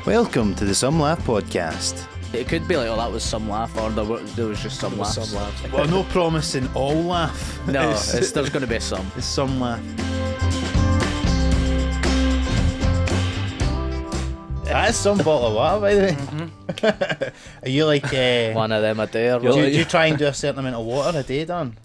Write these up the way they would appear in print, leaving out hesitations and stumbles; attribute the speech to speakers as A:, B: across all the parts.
A: Welcome to the Some Laugh podcast.
B: It could be like, oh, that was some laugh, or there was just some laughs.
C: Some laughs.
A: Well, no promising all laugh.
B: No, there's going to be some.
A: It's some laugh. That's some bottle of water, by the way.
B: Mm-hmm.
A: Are you like...
B: One of them a day or
A: do you try and do a certain amount of water a day, Dan?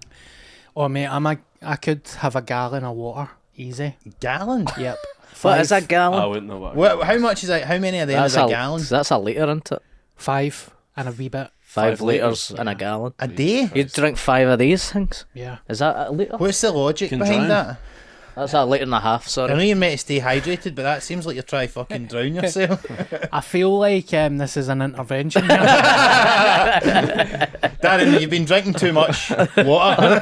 C: Oh mate, I could have a gallon of water, easy.
A: Gallon?
C: Yep.
B: What is a
D: I
B: gallon?
D: wouldn't know what.
A: How much is that? How many of them is a gallon?
B: That's a litre, isn't it?
C: 5 and a wee bit.
B: 5 litres
C: yeah.
B: in a gallon.
A: A day?
B: You'd drink 5 of these things?
C: Yeah.
B: Is that a litre?
A: What's the logic
D: Can
A: behind
D: drown.
A: that?
B: That's a litre and a half,
A: I
B: sorry.
A: know you're meant to stay hydrated, but that seems like you're trying to fucking drown yourself.
C: I feel like this is an intervention here.
A: Darren, you've been drinking too much water.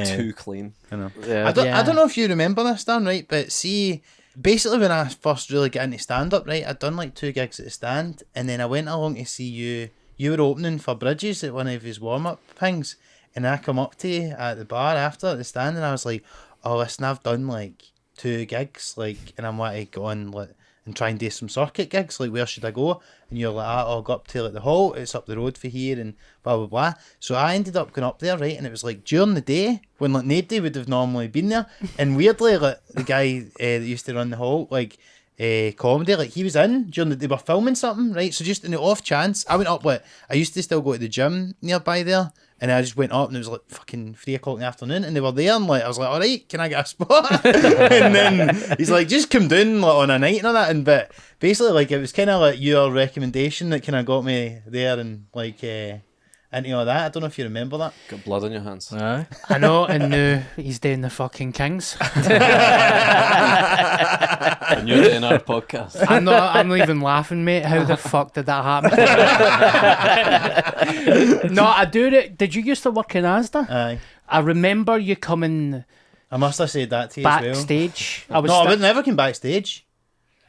D: Too clean.
A: I know.
B: Yeah.
A: I don't know if you remember this, Dan, right? But see, basically when I first really got into stand-up, right, I'd done like 2 gigs at the stand, and then I went along to see you. You were opening for Bridges at one of his warm-up things, and I come up to you at the bar after at the stand, and I was like, oh, listen, I've done like 2 gigs, like, and I'm wanting to go on like, and try and do some circuit gigs, like, where should I go? And you're like, I'll go up to like the hall, it's up the road for here, and blah blah blah. So I ended up going up there, right, and it was like during the day when like nobody would have normally been there, and weirdly, like the guy that used to run the hall, like comedy, like he was in during they were filming something, right? So just in the off chance, I went up. Like I used to still go to the gym nearby there. And I just went up and it was like fucking 3 o'clock in the afternoon and they were there and like I was like, all right, can I get a spot? And then he's like, just come down like on a night and all that. And but basically like it was kind of like your recommendation that kind of got me there and like into all that. I don't know if you remember that.
D: Got blood on your hands.
B: Aye.
C: I know, and now he's doing the fucking Kings.
D: And you're doing our podcast.
C: I'm not even laughing, mate. How the fuck did that happen? No, I do it. Did you used to work in Asda?
A: Aye.
C: I remember you coming
A: I must have said that to you as well.
C: backstage.
A: No, I would never come backstage.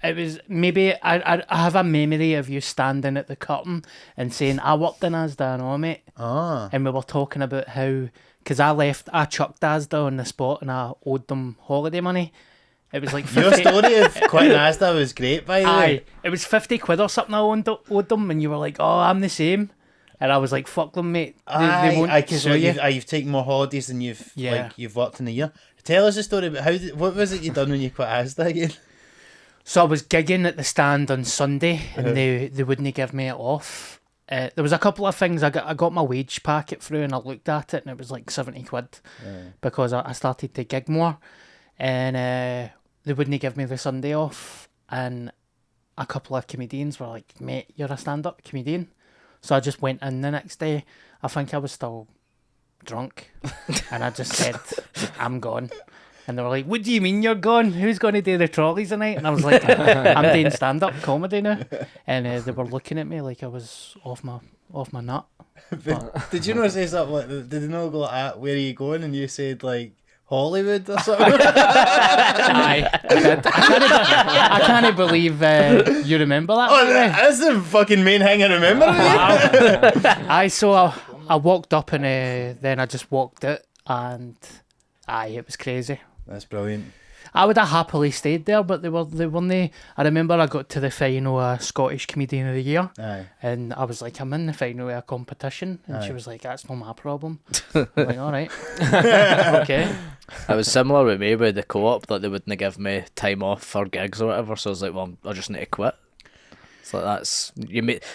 C: It was maybe I have a memory of you standing at the curtain and saying I worked in Asda, I know, mate.
A: Ah.
C: And we were talking about how because I chucked Asda on the spot and I owed them holiday money. It was like 50,
A: Your story of quitting Asda was great, by the way.
C: aye, it was 50 quid or something I owed them, and you were like, oh, I'm the same. And I was like, fuck them, mate. They won't
A: So
C: sue you.
A: you've taken more holidays than you've
C: Yeah.
A: you've worked in a year. Tell us a story about what was it you done when you quit Asda again?
C: So I was gigging at the stand on Sunday, and they wouldn't give me it off. There was a couple of things. I got my wage packet through, and I looked at it, and it was like 70 quid because I started to gig more, and they wouldn't give me the Sunday off. And a couple of comedians were like, "Mate, you're a stand-up comedian." So I just went in the next day. I think I was still drunk, and I just said, "I'm gone." And they were like, "What do you mean you're gone? Who's going to do the trolleys tonight?" And I was like, "I'm doing stand-up comedy now." And they were looking at me like I was off my nut.
A: Did you not say something like? Did they not go like that? Where are you going? And you said like Hollywood or something.
C: Aye, I did. I can't believe you remember that.
A: Oh,
C: by the way.
A: that's the fucking main thing I remember.
C: Aye, so I walked up and then I just walked out, and aye, it was crazy.
A: That's brilliant.
C: I would have happily stayed there, but they weren't. I remember I got to the final Scottish Comedian of the Year,
A: Aye.
C: and I was like, I'm in the final of a competition, and
A: Aye.
C: she was like, that's not my problem. I'm like, all right, okay.
B: It was similar with me with the co-op that they wouldn't give me time off for gigs or whatever, so I was like, well, I just need to quit. It's like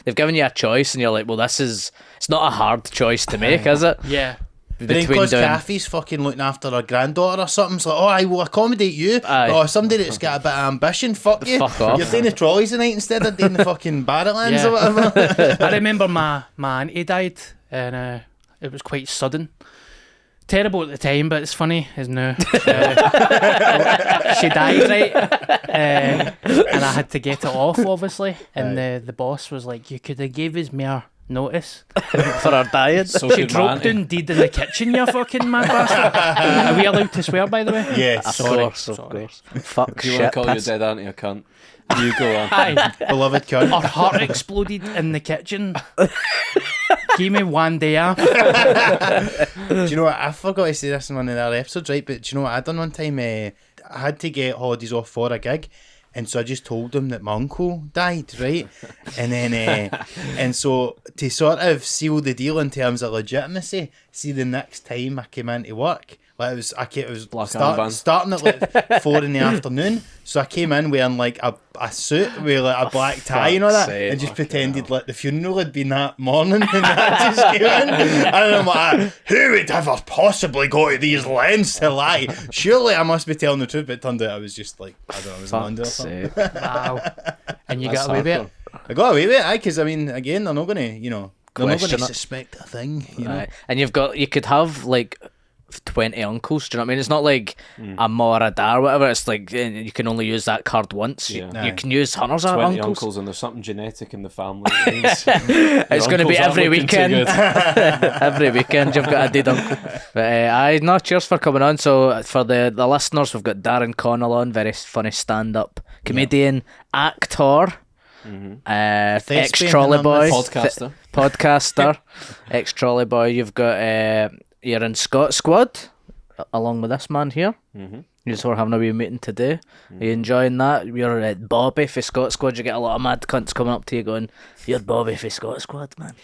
B: they've given you a choice and you're like, well, it's not a hard choice to make, is it?
C: Yeah.
A: But then because Kathy's fucking looking after her granddaughter or something, it's like, oh, I will accommodate you.
B: Aye.
A: But somebody that's got a bit of ambition, fuck you.
B: Fuck off.
A: You're doing the trolleys tonight instead of doing the fucking Barretlands
C: Yeah.
A: or whatever.
C: I remember my auntie died, and it was quite sudden. Terrible at the time, but it's funny as now. She died, right? And I had to get it off, obviously. And the boss was like, you could have gave us more notice.
B: for our diet.
D: So
C: She
D: good
C: dropped
D: man.
C: down deed in the kitchen, you fucking mad bastard. Are we allowed to swear, by the way?
A: Yes.
B: Of course. Fuck
D: If you want
B: shit.
D: to call your
B: piss.
D: dead auntie a cunt, you go on.
C: Aye.
A: Beloved cunt.
C: Her heart exploded in the kitchen. Give me one day off.
A: Do you know what? I forgot to say this in one of our episodes, right? But do you know what I done one time? I had to get holidays off for a gig, And so I just told him that my uncle died, right? And then, and so to sort of seal the deal in terms of legitimacy, see the next time I came into work, like it was
D: Black armband.
A: starting at like 4 in the afternoon. So I came in wearing like a suit with like a black tie and all that,
B: fuck's sake.
A: and just pretended like the funeral had been that morning, and I just came in, and I'm like, who would ever possibly go to these lengths to lie? Surely I must be telling the truth, but it turned out I was just like, I don't know, I was in London or
B: Fuck's
A: something.
B: sake.
C: Wow. And you
D: That's
C: got away with it.
D: hardcore.
A: I got away with it, because I mean, again, they're not going to, they're not going
B: Question
A: to
B: it.
A: suspect a thing, you know.
B: Right. And you could have like 20 uncles. Do you know what I mean? It's not like a ma or a da or whatever. It's like you can only use that card once.
D: Yeah.
B: You can use hundreds of
D: 20
B: uncles.
D: uncles and there's something genetic in the family. It means
B: It's going to be every weekend.
D: Good.
B: Every weekend you've got a dead uncle. But cheers for coming on. So for the listeners, we've got Darren Connell on, very funny stand-up comedian, actor, ex-trolley boy,
D: Podcaster.
B: ex-trolley boy. You've got you're in Scott Squad along with this man here. You were having a wee meeting today. Are you enjoying that? You're at Bobby for Scott Squad. You get a lot of mad cunts coming up to you going, "You're Bobby for Scott Squad, man."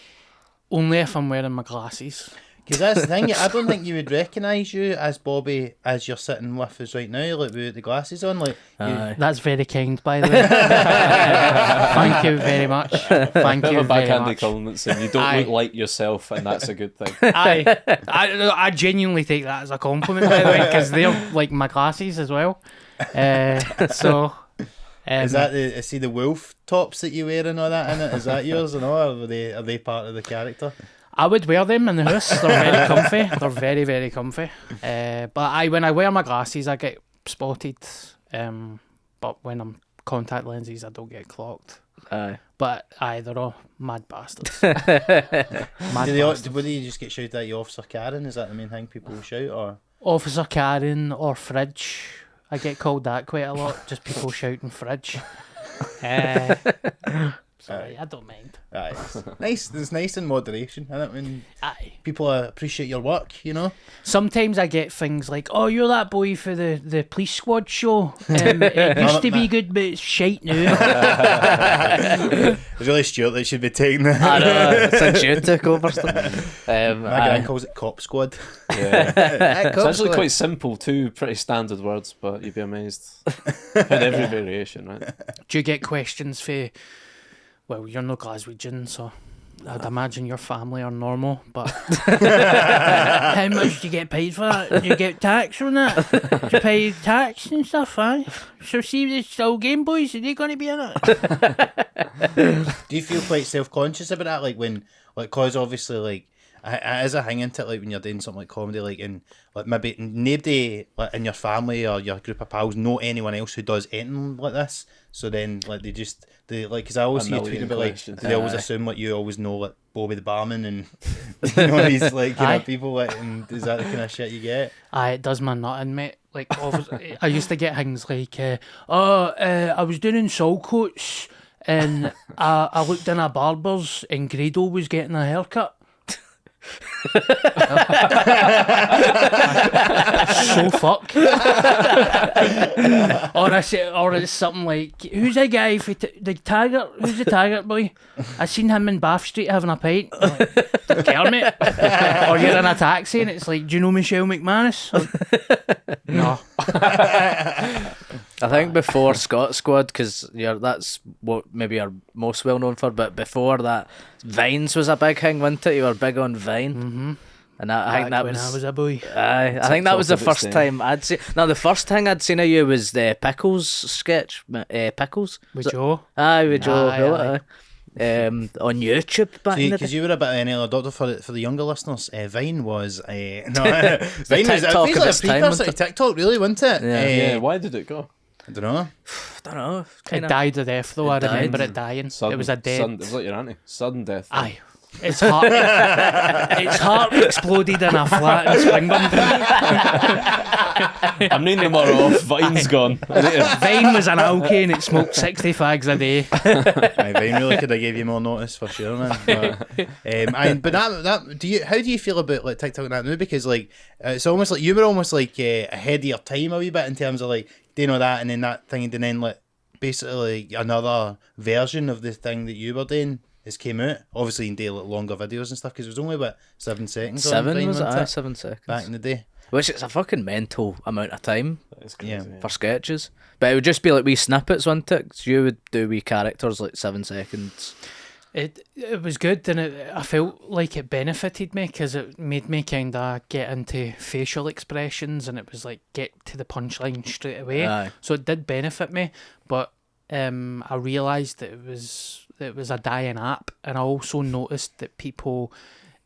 C: Only if I'm wearing my glasses.
A: Because that's the thing, I don't think you would recognise you as Bobby as you're sitting with us right now, like with the glasses on. Like,
C: That's very kind, by the way. Thank you very much. Thank
D: Bit
C: you
D: of a
C: very
D: backhanded
C: much.
D: compliment saying you don't
C: Aye.
D: look like yourself, and that's a good thing.
C: I genuinely take that as a compliment, by the way, because they're like my glasses as well. So
A: is that the wolf tops that you wear and all that in it? Is that yours and all? Or are they part of the character?
C: I would wear them in the house. They're very comfy. They're very, very comfy. But when I wear my glasses, I get spotted. But when I'm contact lenses, I don't get clocked.
B: Aye.
C: But they're all mad bastards. Mad bastards.
A: Would you just get shouted at you, Officer Karen? Is that the main thing people shout, or?
C: Officer Karen or Fridge. I get called that quite a lot. Just people shouting Fridge. Sorry, I don't mind.
A: Aye, nice. It's nice in moderation, isn't it? When
C: Aye.
A: people appreciate your work, you know.
C: Sometimes I get things like, "Oh, you're that boy for the police squad show. It used to be good, but it's shite now."
A: It's really Stuart that should be taking that.
B: I know, since you took over stuff.
A: My gran calls it Cop Squad.
D: Yeah.
A: Cop
D: It's actually
A: Squad.
D: quite simple too, pretty standard words, but you'd be amazed at every variation, right?
C: Do you get questions for? Well, you're no Glaswegian, so I'd imagine your family are normal, but how much do you get paid for that? Do you get tax on that? Do you pay tax and stuff, aye? So see the still Game Boys, are they going to be in it?
A: Do you feel quite self-conscious about that? Like when, like, cause obviously, like, as a hang into it, like when you're doing something like comedy, like, and like maybe nobody like in your family or your group of pals know anyone else who does anything like this. So then, like, they like, because I always see you tweeting about, like,
D: questions.
A: they always assume like you always know like Bobby the barman and you know these like people like, and is that the kind of shit you get?
C: Aye, it does my nutting, mate. Like, I used to get things like, I was doing Saltcoats and I looked in a barber's and Grado was getting a haircut. So fuck. Or it's something like, who's that guy for the Taggart? Who's the Taggart boy? I seen him in Bath Street having a pint. I'm like, don't care, mate. Or you're in a taxi and it's like, do you know Michelle McManus? Like, no.
B: I think before Scott Squad, because that's what maybe you're most well known for, but before that, Vines was a big thing, wasn't it? You were big on Vine.
C: Mm-hmm.
B: And I think that
C: when
B: was...
C: I was a boy.
B: Aye, I think that was the
D: TikTok of its
B: first
D: day.
B: time I'd seen... No, the first thing I'd seen of you was the Pickles sketch. Pickles?
C: With Joe.
B: Aye, with Joe.
C: Aye,
B: Hill,
C: aye.
B: on YouTube back in the
A: Because
B: day.
A: you were a bit of an early doctor for the younger listeners. Vine was Vine was
B: TikTok of
A: basically a
B: its time,
A: precursor
B: wasn't
A: to TikTok, really, wasn't it?
B: Yeah.
D: Yeah, why did it go?
A: I don't know.
B: I don't know.
C: It died a death though. I
B: It died.
C: remember it dying.
D: Sudden,
C: It was a dead.
D: Sudden, it was like your auntie. Sudden death.
C: Aye. Its heart exploded in a flat in Springburn.
D: I'm naming them all off. Vine's gone. I need to-
C: Vine was an alky and it smoked 60 fags a day.
A: Aye, Vine really could have gave you more notice for sure, man. But how do you feel about like TikTok and that now? Because like it's almost like you were almost like ahead of your time a wee bit in terms of like doing all that and then that thing and then like basically another version of the thing that you were doing has came out. Obviously, you can do like longer videos and stuff because it was only about 7 seconds. on
B: 7
A: Vine,
B: was it?
A: wasn't
B: Aye, 7 seconds.
A: back in the day?
B: Which is a fucking mental amount of time
D: It's crazy.
A: Yeah.
B: for sketches. But it would just be like wee snippets, wouldn't it? So you would do wee characters like 7 seconds.
C: It was good, and I felt like it benefited me because it made me kind of get into facial expressions, and it was like get to the punchline straight away.
B: Aye.
C: So it did benefit me, but I realised that it was a dying app, and I also noticed that people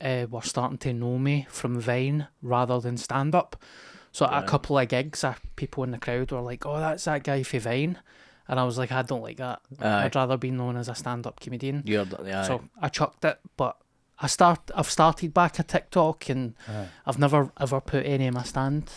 C: were starting to know me from Vine rather than stand up. So at a couple of gigs, people in the crowd were like, "Oh, that's that guy for Vine." And I was like, I don't like that.
B: Aye.
C: I'd rather be known as a stand-up comedian.
B: You're aye.
C: So I chucked it, but I've started back a TikTok, and I've never ever put any of my stand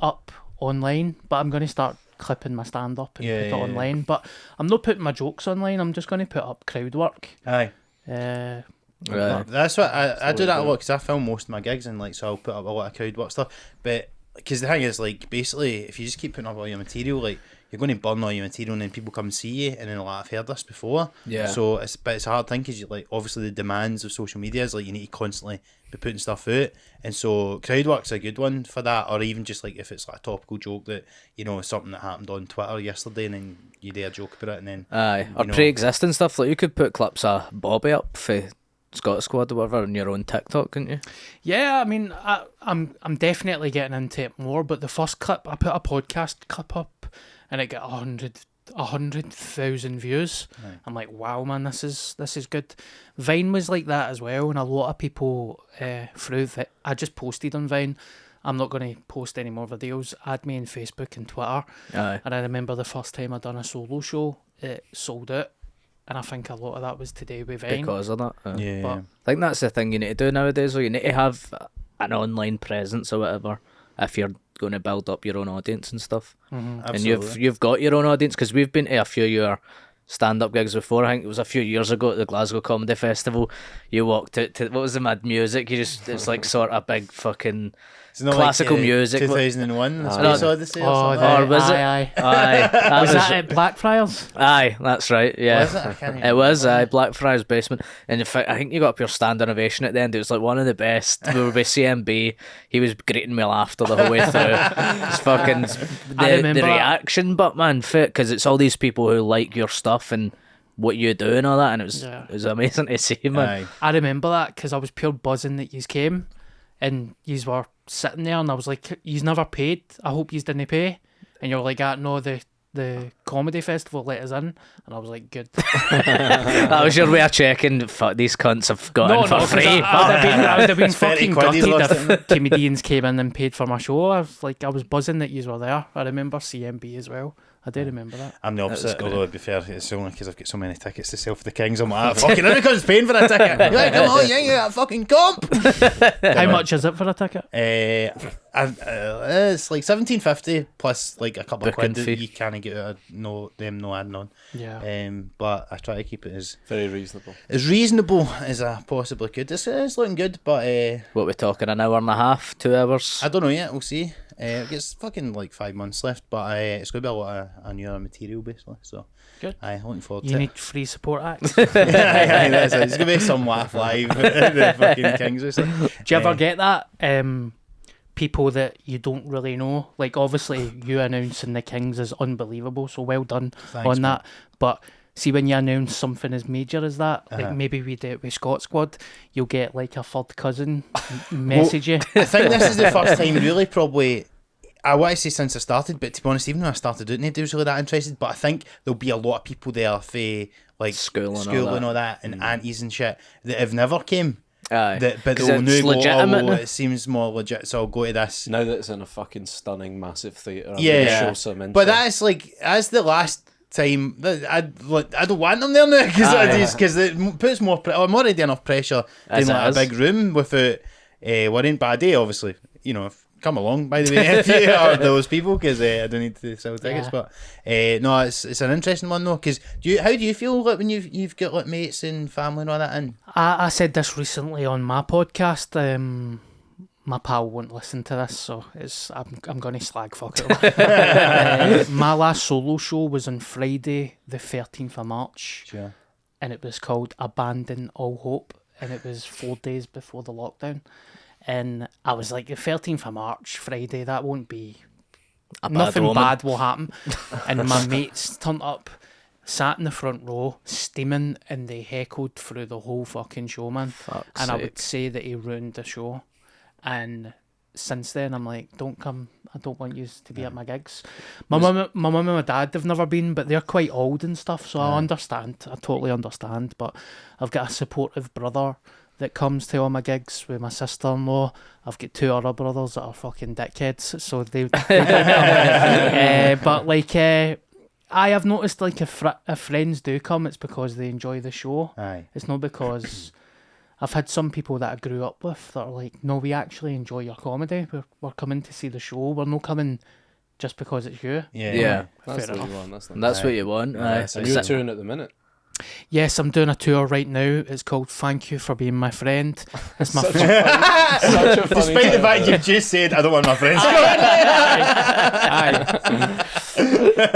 C: up online. But I'm going to start clipping my stand up and put it online. But I'm not putting my jokes online. I'm just going to put up crowd work.
A: Aye.
B: Right.
A: That's what I do that a lot because I film most of my gigs and like so I'll put up a lot of crowd work stuff. But because the thing is like basically if you just keep putting up all your material like you're going to burn all your material and then people come see you and then like I've heard this before.
B: Yeah.
A: So it's a hard thing because you like obviously the demands of social media is like you need to constantly be putting stuff out and so crowd work's a good one for that or even just like if it's like a topical joke that you know something that happened on Twitter yesterday and then you do a joke about it and then
B: Aye. Or
A: you know,
B: pre-existing stuff like you could put clips of Bobby up for Scott Squad or whatever on your own TikTok, couldn't you?
C: Yeah, I mean, I'm definitely getting into it more. But the first clip, I put a podcast clip up, and it got 100,000 views.
A: Right.
C: I'm like, wow, man, this is good. Vine was like that as well, and a lot of people through that I just posted on Vine. I'm not going to post any more videos. Add me on Facebook and Twitter.
B: Aye.
C: And I remember the first time I done a solo show, it sold out. And I think a lot of that was to do with Vine.
B: Because of that.
A: yeah.
C: But
B: I think that's the thing you need to do nowadays. You need to have an online presence or whatever if you're going to build up your own audience and stuff.
C: mhm.
B: And you've got your own audience because we've been to a few of your stand-up gigs before. I think it was a few years ago at the Glasgow Comedy Festival. You walked out to what was the mad music? It's like sort of big fucking
A: It's not
B: classical
A: like,
B: music.
A: 2001
D: Aye.
A: Space Odyssey or
C: Oh,
A: something.
B: Or was it?
C: aye.
B: Aye, that
C: Was that at Blackfriars?
B: Aye, that's right. Yeah.
A: Was it? I can't even
B: It was
A: remember.
B: Blackfriars Basement, and in fact, I think you got up your standing ovation at the end. It was like one of the best. We were with CMB. He was greeting me laughter the whole way through. It's fucking
C: I
B: the
C: remember-
B: reaction, but man, fit because it's all these people who like your stuff and what you do and all that, and it was amazing to see, man.
A: Aye.
C: I remember that because I was pure buzzing that yous came, and yous were sitting there, and I was like, "Yous never paid. I hope yous didn't pay." And you're like, "No, the comedy festival let us in," and I was like, "Good."
B: That was your way of checking. Fuck, these cunts have got in for
C: 'cause
B: free.
C: I would have been
A: 30
C: fucking
A: quid he's
C: gutted
A: lost
C: if comedians came in and paid for my show. I was buzzing that yous were there. I remember CMB as well. I do remember that.
A: I'm the
B: was
A: opposite,
B: great.
A: although to be fair, it's only because I've got so many tickets to sell for the Kings. I'm like, fucking everyone's paying for a ticket. You're like, come on, you ain't got a fucking comp.
C: How much is it for a ticket?
A: It's like $17.50 plus like a couple of
B: Booking
A: quid
B: fee.
A: that you can't get out of no adding on.
C: Yeah.
A: But I try to keep it as
D: Very
A: reasonable as I possibly could. It's looking good, but
B: What we talking? An hour and a half, 2 hours?
A: I don't know yet. We'll see. It's fucking like 5 months left, but it's going to be a lot of newer material basically. So
C: Good.
A: looking forward
C: You
A: to
C: need free support acts.
A: it. That's it. It's going to be some laugh live at the fucking Kings or something.
C: Do you ever get that? People that you don't really know. Like, obviously, you announcing the Kings is unbelievable, so well done
A: Thanks,
C: on
A: man.
C: that. But see, when you announce something as major as that,
A: Uh-huh.
C: like maybe we did it with Scott Squad, you'll get like a third cousin message you.
A: I think this is the first time really probably I want to say since I started, but to be honest, even when I started out, nobody was really that interested. But I think there'll be a lot of people there for like
B: School and
A: all that and aunties and shit that have never came.
B: Aye.
A: But
B: 'Cause
A: they'll
B: it's
A: now go,
B: legitimate now.
A: it seems more legit, so I'll go to this.
D: Now that it's in a fucking stunning massive theatre, I'm
A: Yeah.
D: gonna show some interest.
A: But that's the last time that I don't want them there now because it puts more. I'm already enough pressure
B: As
A: in
B: it
A: like a
B: is.
A: big room without worrying. But I do obviously, come along by the way if you are those people because I don't need to sell tickets.
C: Yeah.
A: But no, it's an interesting one though because how do you feel like when you've got like mates and family and all that in?
C: I said this recently on my podcast. my pal won't listen to this, so I'm going to slag fuck it. My last solo show was on Friday, the 13th of March,
A: Sure.
C: and it was called Abandon All Hope, and it was 4 days before the lockdown. And I was like, the 13th of March, Friday, that won't be... Nothing bad will happen. And my mates turned up, sat in the front row, steaming, and they heckled through the whole fucking show, man.
B: Fuck's
C: And I
B: sake.
C: would say that he ruined the show. And since then, I'm like, don't come. I don't want you to be at my gigs. My mum and my dad have never been, but they're quite old and stuff, so I understand. I totally understand. But I've got a supportive brother that comes to all my gigs with my sister-in-law. I've got 2 other brothers that are fucking dickheads, so they don't but like, I have noticed, like, if friends do come, it's because they enjoy the show.
A: Aye.
C: It's not because I've had some people that I grew up with that are like, no, we actually enjoy your comedy. We're coming to see the show. We're not coming just because it's you.
A: Yeah.
B: Yeah.
D: That's
C: Fair
D: what
C: enough.
D: you want. That's not
B: And that's what you want. Aye.
A: so
D: And
B: Is
D: you're
B: it-
D: touring at the minute.
C: Yes, I'm doing a tour right now. It's called Thank You for Being My Friend. It's my
D: Such a funny
A: Despite the
D: title.
A: fact you've just said, I don't want my friends.
C: Aye.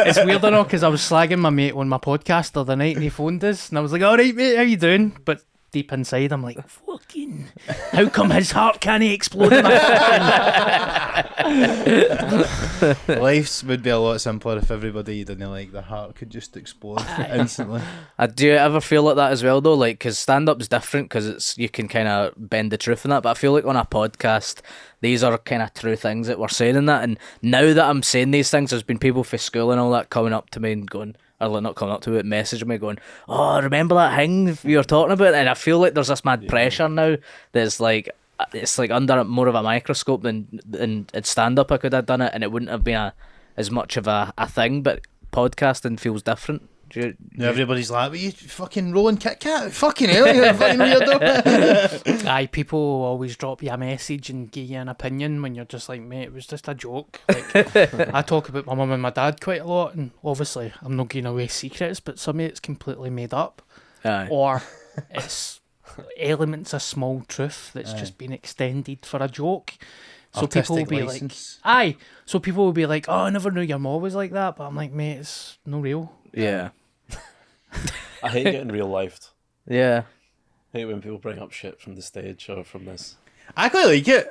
C: It's weird enough because I was slagging my mate on my podcast the other night and he phoned us and I was like, all right, mate, how you doing? But deep inside, I'm like, fucking, how come his heart can't explode in my
A: Life would be a lot simpler if everybody you didn't like their heart could just explode instantly.
B: Do you ever feel like that as well though? Like, because stand-up's different because it's you can kind of bend the truth in that. But I feel like on a podcast, these are kind of true things that we're saying in that. And now that I'm saying these things, there's been people for school and all that coming up to me and going, or like not coming up to me, but messaging me going, "Oh, remember that thing you were talking about?" And I feel like there's this mad pressure now. There's like it's like under more of a microscope than in stand-up. I could have done it, and it wouldn't have been as much of a thing. But podcasting feels different.
A: Now everybody's like, "What you fucking rolling Kit Kat? Fucking hell, you're a fucking weirdo."
C: Aye, people will always drop you a message and give you an opinion when you're just like, mate, it was just a joke. Like, I talk about my mum and my dad quite a lot, and obviously I'm not giving away secrets, but some of it's completely made up,
B: Aye.
C: or it's elements of small truth that's just been extended for a joke. So people will
A: Artistic
C: be
A: license.
C: like, aye. So people will be like, oh, I never knew your mom was like that, but I'm like, mate, it's no real.
B: Yeah.
D: I hate getting real lifed.
B: Yeah.
D: I hate when people bring up shit from the stage or from this.
A: I quite like it.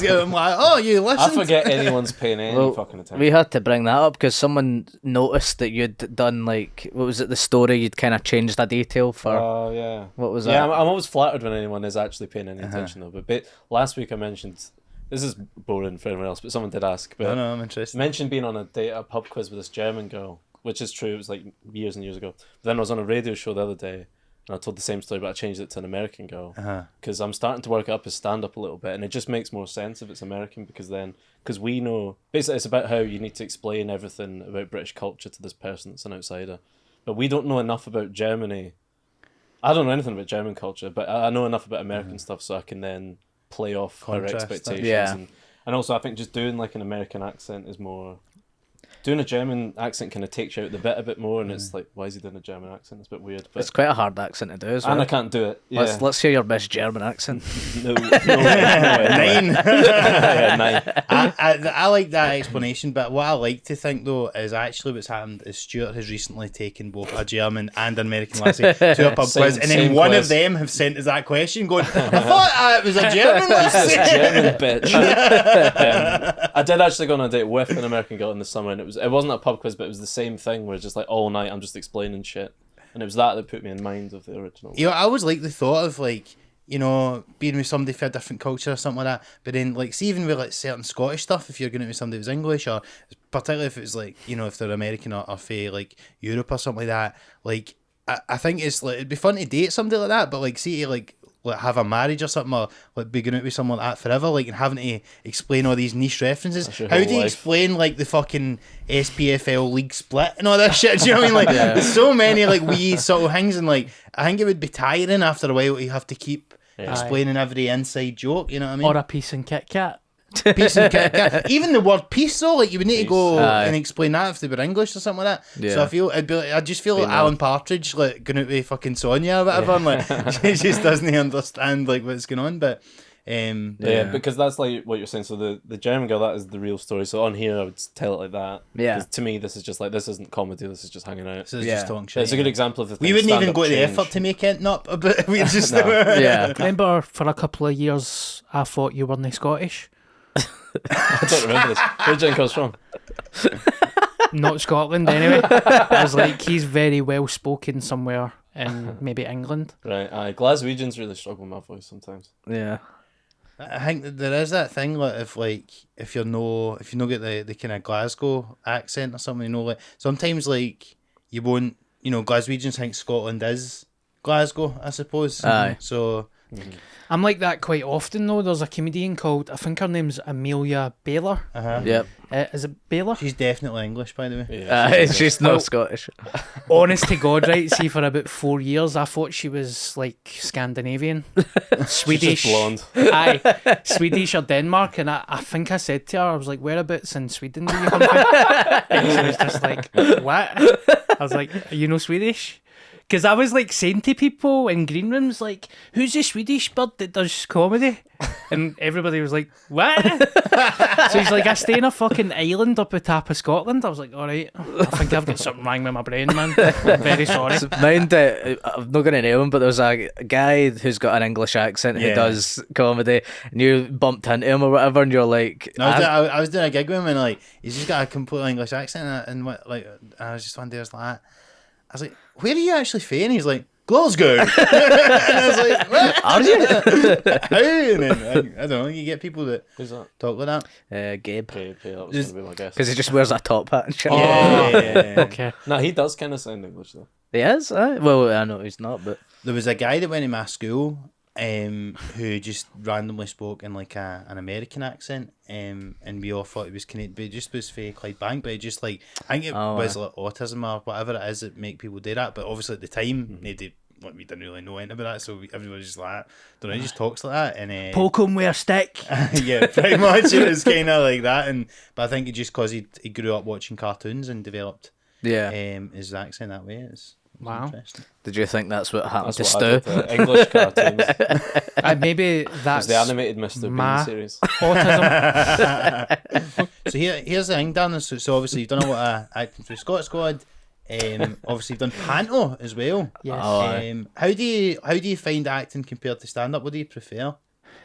A: I'm like, oh, you
D: I
A: listen.
D: forget anyone's paying any
B: Well,
D: fucking attention.
B: We had to bring that up because someone noticed that you'd done like what was it the story you'd kind of changed a detail for.
D: Oh, yeah.
B: What was
D: Yeah,
B: that?
D: I'm always flattered when anyone is actually paying any attention, though. But last week I mentioned, this is boring for everyone else, but someone did ask. But
A: I know, I'm interested.
D: mentioned being on a date, a pub quiz with this German girl, which is true. It was like years and years ago. But then I was on a radio show the other day, and I told the same story, but I changed it to an American girl because I'm starting to work it up as stand up a little bit, and it just makes more sense if it's American because we know basically it's about how you need to explain everything about British culture to this person that's an outsider, but we don't know enough about Germany. I don't know anything about German culture, but I know enough about American stuff, so I can then play off our
A: Contrast that.
D: expectations.
B: Yeah.
D: And also I think just doing like an American accent is more. Doing a German accent kind of takes you out the bit a bit more, and it's like, why is he doing a German accent? It's a bit weird. But
B: It's quite a hard accent to do as well.
D: and I can't do it. Yeah.
B: Let's hear your best German accent.
D: No, no, way.
A: 9.
D: Yeah, 9.
A: I like that explanation, but what I like to think though is actually what's happened is Stuart has recently taken both a German and an American lassie to a pub
D: Same-
A: quiz, and then
D: same
A: one
D: quiz.
A: of them have sent us that question going, I thought it was a German
D: This
A: lassie.
D: German bitch. I did actually go on a date with an American girl in the summer, and it wasn't a pub quiz, but it was the same thing where just like all night I'm just explaining shit, and it was that put me in mind of the original.
A: You know, I always like the thought of like, you know, being with somebody from a different culture or something like that. But then, like, see, even with like certain Scottish stuff, if you're going to be somebody who's English, or particularly if it's like, you know, if they're American or say like Europe or something like that, like I think it's like it'd be fun to date somebody like that. But like, see, like have a marriage or something, or like be going out with someone like that forever, like, and having to explain all these niche references.
D: That's your
A: How
D: whole
A: do you
D: life.
A: explain like the fucking SPFL league split and all that shit? Do you know what I mean? Like, there's so many like wee subtle things, and like I think it would be tiring after a while. You have to keep explaining every inside joke. You know what I mean?
C: Or a piece in Kit Kat.
A: Piece and Kit Kat. Even the word piece though, like you would need to go
B: Aye.
A: and explain that if they were English or something like that.
B: Yeah.
A: So I feel I just feel like Alan Partridge like going out with fucking Sonia or whatever, and like she just doesn't understand like what's going on. But
D: Yeah, because that's like what you're saying. So the German girl, that is the real story. So on here, I would tell it like that.
B: Yeah.
D: 'Cause to me, this is just like, this isn't comedy. This is just hanging out.
A: So it's just talking shit.
D: It's a good example of the thing.
A: We wouldn't even
D: stand-up
A: go to the
D: change.
A: effort to make it up, but we just
B: Yeah.
C: Remember, for a couple of years, I thought you weren't Scottish.
D: I don't remember this. Where did Jen comes from?
C: Not Scotland, anyway. I was like, he's very well spoken somewhere in maybe England.
D: Right. Glaswegians really struggle with my voice sometimes.
B: Yeah.
A: I think that there is that thing like if you no get the kind of Glasgow accent or something, you know, like sometimes like you won't, you know, Glaswegians think Scotland is Glasgow, I suppose.
B: Aye.
A: So
C: I'm like that quite often though. There's a comedian called, I think her name's Amelia Baylor.
B: Yep.
C: Is it Baylor?
A: she's definitely English, by the way.
D: Yeah,
B: She's not Scottish.
C: Honest to God, right? See, for about 4 years, I thought she was like Scandinavian, Swedish,
D: She's just blonde.
C: aye, Swedish or Denmark. And I think I said to her, I was like, "Whereabouts in Sweden do you come from?" And she was just like, "What?" I was like, "Are you no Swedish?" Because I was like saying to people in green rooms, like, "Who's the Swedish bird that does comedy?" And everybody was like, "What?" So he's like, "I stay in a fucking island up the top of Scotland." I was like, "All right, I think I've got something wrong with my brain, man. I'm very sorry."
B: So mind I'm not going to name him, but there's a guy who's got an English accent who
A: Yeah.
B: does comedy, and you bumped into him or whatever, and you're like,
A: No, I was doing a gig with him and like he's just got a completely English accent and what like I was just one day I was like, where are you actually from? And he's like, Glasgow. And I was like, what?
B: Are you?
A: How? And then, I don't know, you get people that
D: Who's that?
A: talk like that.
B: Gabe.
D: Okay, that was
A: Just-
D: going to be my guess.
B: Because he just wears a top hat and shit.
A: Yeah.
C: Okay.
D: No, he does kind of sound English though.
B: He is? Well, I know he's not, but...
A: There was a guy that went to my school who just randomly spoke in like an American accent and we all thought he was Canadian, but he just was fake Clydebank, but he just like I think it was like autism or whatever it is that make people do that, but obviously at the time nobody, like, we didn't really know anything about that, so everybody just like, don't know, he just talks like that and
C: Poke him with a stick.
A: yeah, pretty much it was kind of like that, but I think it just because he grew up watching cartoons and developed his accent that way. It's
C: Wow.
A: interesting.
B: Did you think that's what happened
D: That's
B: to
D: what
B: Stu?
D: I did to English cartoons.
C: Maybe
D: It's
C: that's
D: the animated Mr.
C: my-
D: Bean series.
C: autism.
A: So here's the thing, Dan. So obviously you've done a lot of acting through Scott Squad. Obviously you've done panto as well.
C: Yes.
A: How do you find acting compared to stand up? What do you prefer?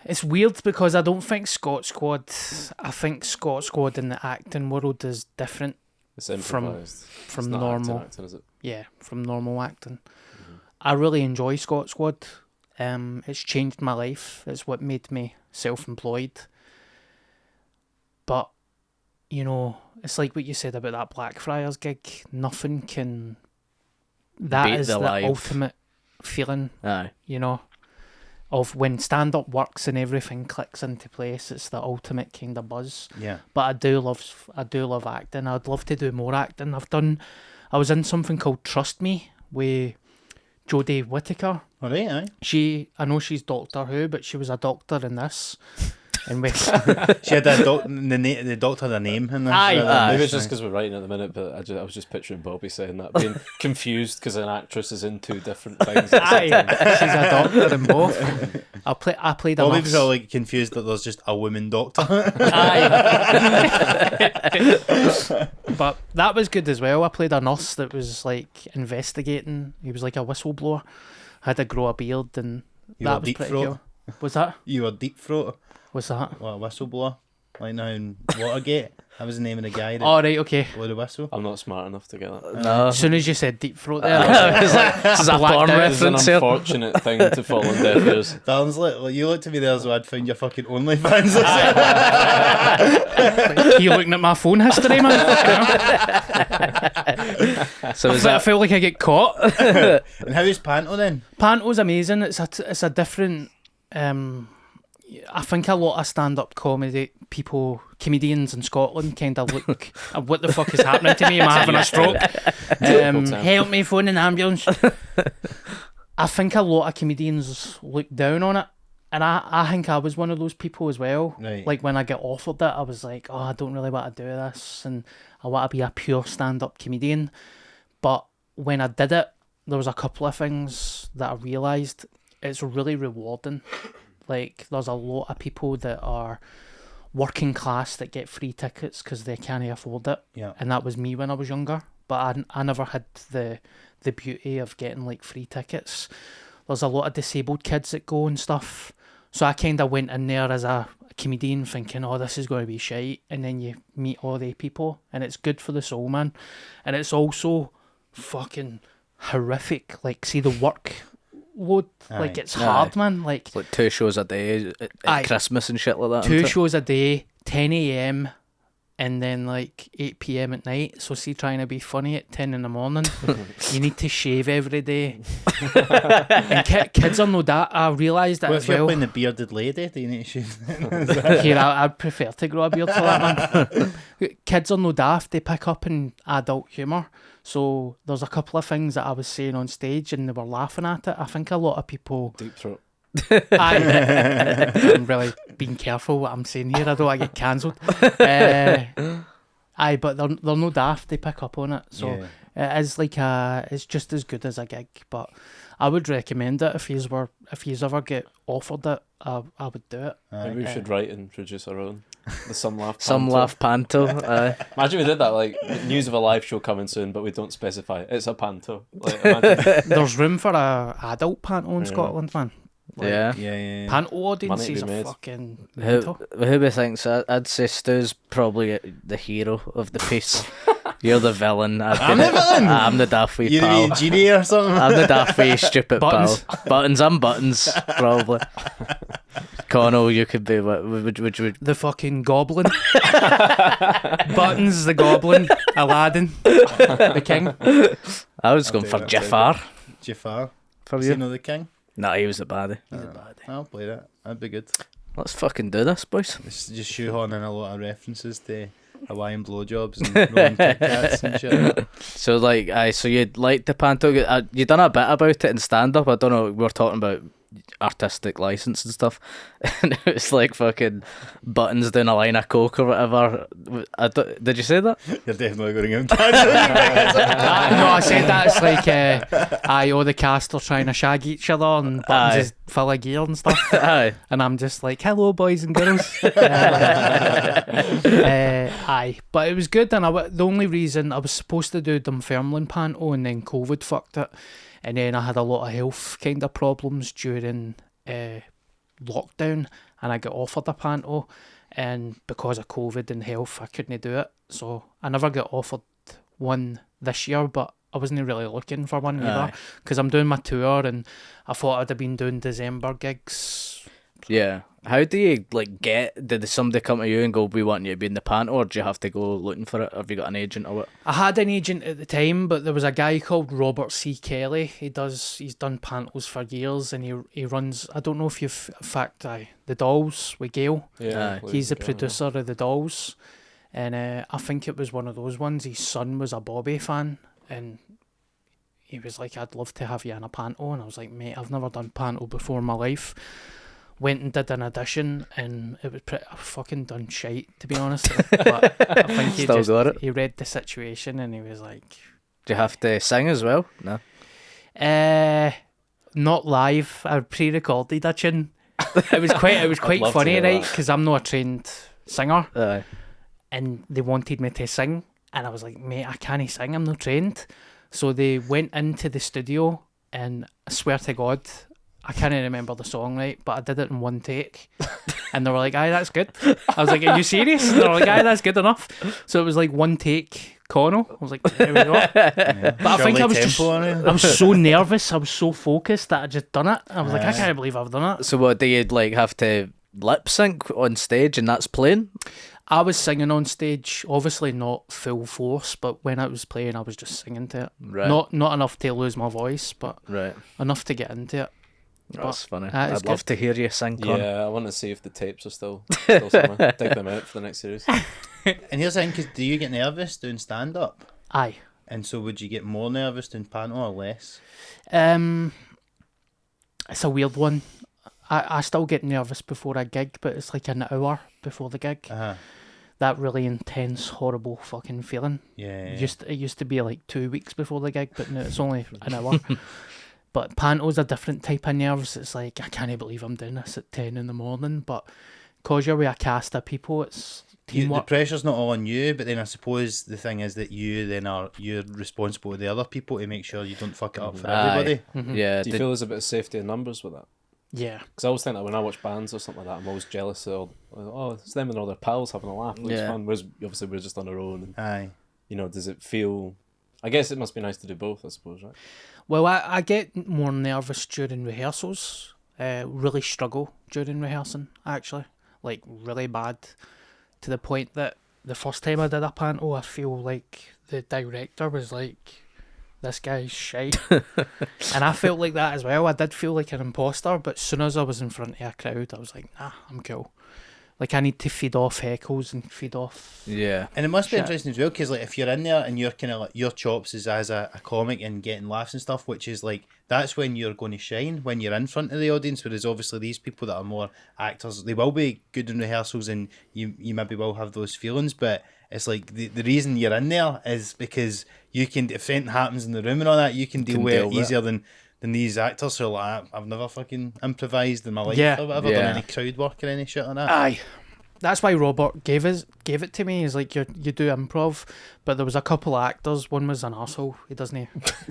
C: It's weird because I don't think Scott Squad. I think Scott Squad in the acting world is different
D: It's improvised.
C: from
D: It's not
C: normal.
D: acting, is it?
C: Yeah, from normal acting. I really enjoy Scott Squad. It's changed my life. It's what made me self-employed. But, you know, it's like what you said about that Blackfriars gig. Nothing can... That
B: Beat
C: is
B: the
C: the
B: live.
C: ultimate feeling,
B: Aye.
C: you know, of when stand-up works and everything clicks into place. It's the ultimate kind of buzz.
A: Yeah.
C: But I do love acting. I'd love to do more acting. I was in something called Trust Me with Jodie Whittaker.
A: All right, aye.
C: I know she's Doctor Who, but she was a doctor in this. And we,
A: She had the doctor the name in this.
C: Aye.
D: Maybe it's just because we're writing at the minute, but I was just picturing Bobby saying that, being confused because an actress is in two different things. At the same time.
C: she's a doctor in both. I played a
A: Bobby
C: nurse.
A: was all like confused that there's just a woman doctor.
C: But that was good as well. I played a nurse that was like investigating. He was like a whistleblower. Had to grow a beard, and
A: You
C: that
A: were
C: was
A: deep
C: pretty
A: throat.
C: cool. Was that?
A: You were deep throat,
C: Was that?
A: what, a whistleblower, like now in Watergate. That was the name of the guy that
C: All right, okay.
A: blew the whistle.
D: I'm not smart enough to get that.
B: No.
C: As soon as you said deep throat there,
B: It's like, this is a
C: Blacked
B: porn
C: out.
D: It's an
B: reference here.
D: unfortunate thing to fall on deaf ears.
A: Darren's like you looked at me there as though I'd found your fucking OnlyFans.
C: you looking at my phone history, man.
B: So is
C: I
B: that...
C: feel like I get caught.
A: And how is panto then?
C: Panto's amazing. It's a different. I think a lot of stand-up comedians in Scotland kind of look at what the fuck is happening to me. Am I having a stroke? Help me, phone an ambulance. I think a lot of comedians look down on it, and I think I was one of those people as well.
A: Right.
C: Like when I get offered it, I was like, oh, I don't really want to do this, and I want to be a pure stand-up comedian. But when I did it, there was a couple of things that I realised it's really rewarding Like, there's a lot of people that are working class that get free tickets because they can't afford it.
A: Yeah.
C: And that was me when I was younger. But I never had the beauty of getting, like, free tickets. There's a lot of disabled kids that go and stuff. So I kind of went in there as a comedian thinking, oh, this is going to be shite. And then you meet all the people, and it's good for the soul, man. And it's also fucking horrific. Like, see the work load, like, it's hard, man. Like,
B: It's like 2 shows a day at Christmas and shit like that.
C: 2 shows a day, 10 a.m. and then like 8 p.m. at night. So see, trying to be funny at 10 in the morning, you need to shave every day. And kids are no that. I realised that
A: Well,
C: as
A: if you're
C: well.
A: playing the bearded lady, do you need to shoot?
C: Here, I'd prefer to grow a beard for that, man. Kids are no daft. They pick up in adult humour. So there's a couple of things that I was saying on stage and they were laughing at it. I think a lot of people...
D: Deep throat.
C: I'm really being careful what I'm saying here. I don't want to get cancelled. Aye, but they're no daft. They pick up on it. So it is like it's just as good as a gig. But I would recommend it if you ever get offered it. I would do it.
D: Maybe we should write and produce our own. The Some Laugh Panto.
B: Some Laugh Panto.
D: Imagine we did that, like, news of a live show coming soon, but we don't specify. It's a panto. Like, imagine.
C: There's room for a adult panto in Scotland, man. Like,
B: yeah.
C: Panto
D: Money
C: audiences
D: to be
C: are
D: made.
C: fucking
B: Who
C: mental.
B: we think? So I'd say Stu's probably the hero of the piece. You're the villain.
A: I'm the villain?
B: I'm the daft wee
A: You're the
B: pal.
A: engineer or something?
B: I'm the daft wee stupid
C: Buttons.
B: pal. Buttons. I'm Buttons, probably. Connell, you could be what? Would
C: The fucking goblin. Buttons, the goblin. Aladdin, the king.
B: I was going
A: do
B: for
A: that,
B: Jafar.
A: Jafar.
B: For
A: Is
B: you?
A: he not the king?
B: No, he was the baddie.
A: I'll play that. That'd be good.
B: Let's fucking do this, boys.
A: It's just shoehorning a lot of references to Hawaiian blowjobs and Roman Kit Kats and shit like that.
B: So so you'd like the panto? You done a bit about it in stand up. I don't know. We were talking about artistic license and stuff, and it was like fucking Buttons doing a line of coke or whatever. Did you say that?
A: You're definitely going to get tangent.
C: No, I said that. It's like, all the cast are trying to shag each other and Buttons is full of gear and stuff.
B: Aye.
C: And I'm just like, hello, boys and girls. Aye. But it was good. And the only reason I was supposed to do Dunfermline panto and then COVID fucked it. And then I had a lot of health kind of problems during lockdown. And I got offered a panto. And because of COVID and health, I couldn't do it. So I never got offered one this year, but I wasn't really looking for one either. Because I'm doing my tour and I thought I'd have been doing December gigs.
B: Yeah. How do you did somebody come to you and go, we want you to be in the panto, or do you have to go looking for it? Have you got an agent or what?
C: I had an agent at the time, but there was a guy called Robert C. Kelly. He's done pantos for years, and he runs, I don't know if you've, in fact, The Dolls with Gail.
D: Yeah.
C: He's the producer of The Dolls. And I think it was one of those ones. His son was a Bobby fan, and he was like, I'd love to have you in a panto. And I was like, mate, I've never done panto before in my life. Went and did an audition, and it was I fucking done shite, to be honest. But I think he read the situation, and he was like,
B: Do you have to sing as well? No.
C: Not live. I pre-recorded a tune. It was quite
D: love to
C: funny,
D: hear
C: right?
D: that.
C: Because I'm not a trained singer,
B: Aye.
C: and they wanted me to sing, and I was like, mate, I can't sing. I'm not trained. So they went into the studio, and I swear to God, I can't remember the song right, but I did it in one take. And they were like, aye, that's good. I was like, are you serious? And they were like, aye, that's good enough. So it was like one take Connell. I was like, there we go. But I think I was so nervous, I was so focused that I just done it. I was like, I can't believe I've done it.
B: So what, do you have to lip sync on stage and that's playing?
C: I was singing on stage, obviously not full force, but when I was playing, I was just singing to it.
B: Right.
C: Not enough to lose my voice, but
B: Right.
C: enough to get into it.
B: That's funny.
C: that is
B: I'd love to hear you sing, Con.
D: Yeah, I want to see if the tapes are still somewhere. Dig them out for the next series.
A: And here's the thing, 'cause do you get nervous doing stand-up?
C: Aye.
A: And so would you get more nervous doing panto or less?
C: It's a weird one. I still get nervous before a gig, but it's like an hour before the gig. That really intense, horrible fucking feeling.
A: Yeah.
C: It used to be like 2 weeks before the gig, but now it's only an hour. But panto's a different type of nerves. It's like, I can't believe I'm doing this at 10 in the morning. But because you're with a cast of people, it's
A: The
C: teamwork.
A: pressure's not all on you, but then I suppose the thing is that you're responsible to the other people to make sure you don't fuck it up for everybody.
B: Yeah.
D: Do you feel there's a bit of safety in numbers with that?
C: Yeah.
D: Because I always think that when I watch bands or something like that, I'm always jealous of, oh, it's them and all their pals having a laugh. It looks fun. Whereas obviously we're just on our own. And,
A: Aye.
D: you know, does it feel... I guess it must be nice to do both, I suppose, right?
C: Well, I get more nervous during rehearsals. Really struggle during rehearsing, actually. Like, really bad. To the point that the first time I did a panto, I feel like the director was like, this guy's shite. And I felt like that as well. I did feel like an imposter, but as soon as I was in front of a crowd, I was like, nah, I'm cool. Like, I need to feed off heckles and feed off...
B: Yeah.
A: And it must be
C: Shit.
A: interesting as well, because like if you're in there and you're kind of like your chops is as a comic and getting laughs and stuff, which is like that's when you're going to shine, when you're in front of the audience. Whereas obviously these people that are more actors, they will be good in rehearsals and you maybe will have those feelings, but it's like the reason you're in there is because you can, if anything happens in the room and all that, you can deal with it easier than these actors who are like, I've never fucking improvised in my life or whatever, done any crowd work or any shit like that.
C: Aye. That's why Robert gave it to me. He's like, you do improv, but there was a couple of actors. One was an arsehole. He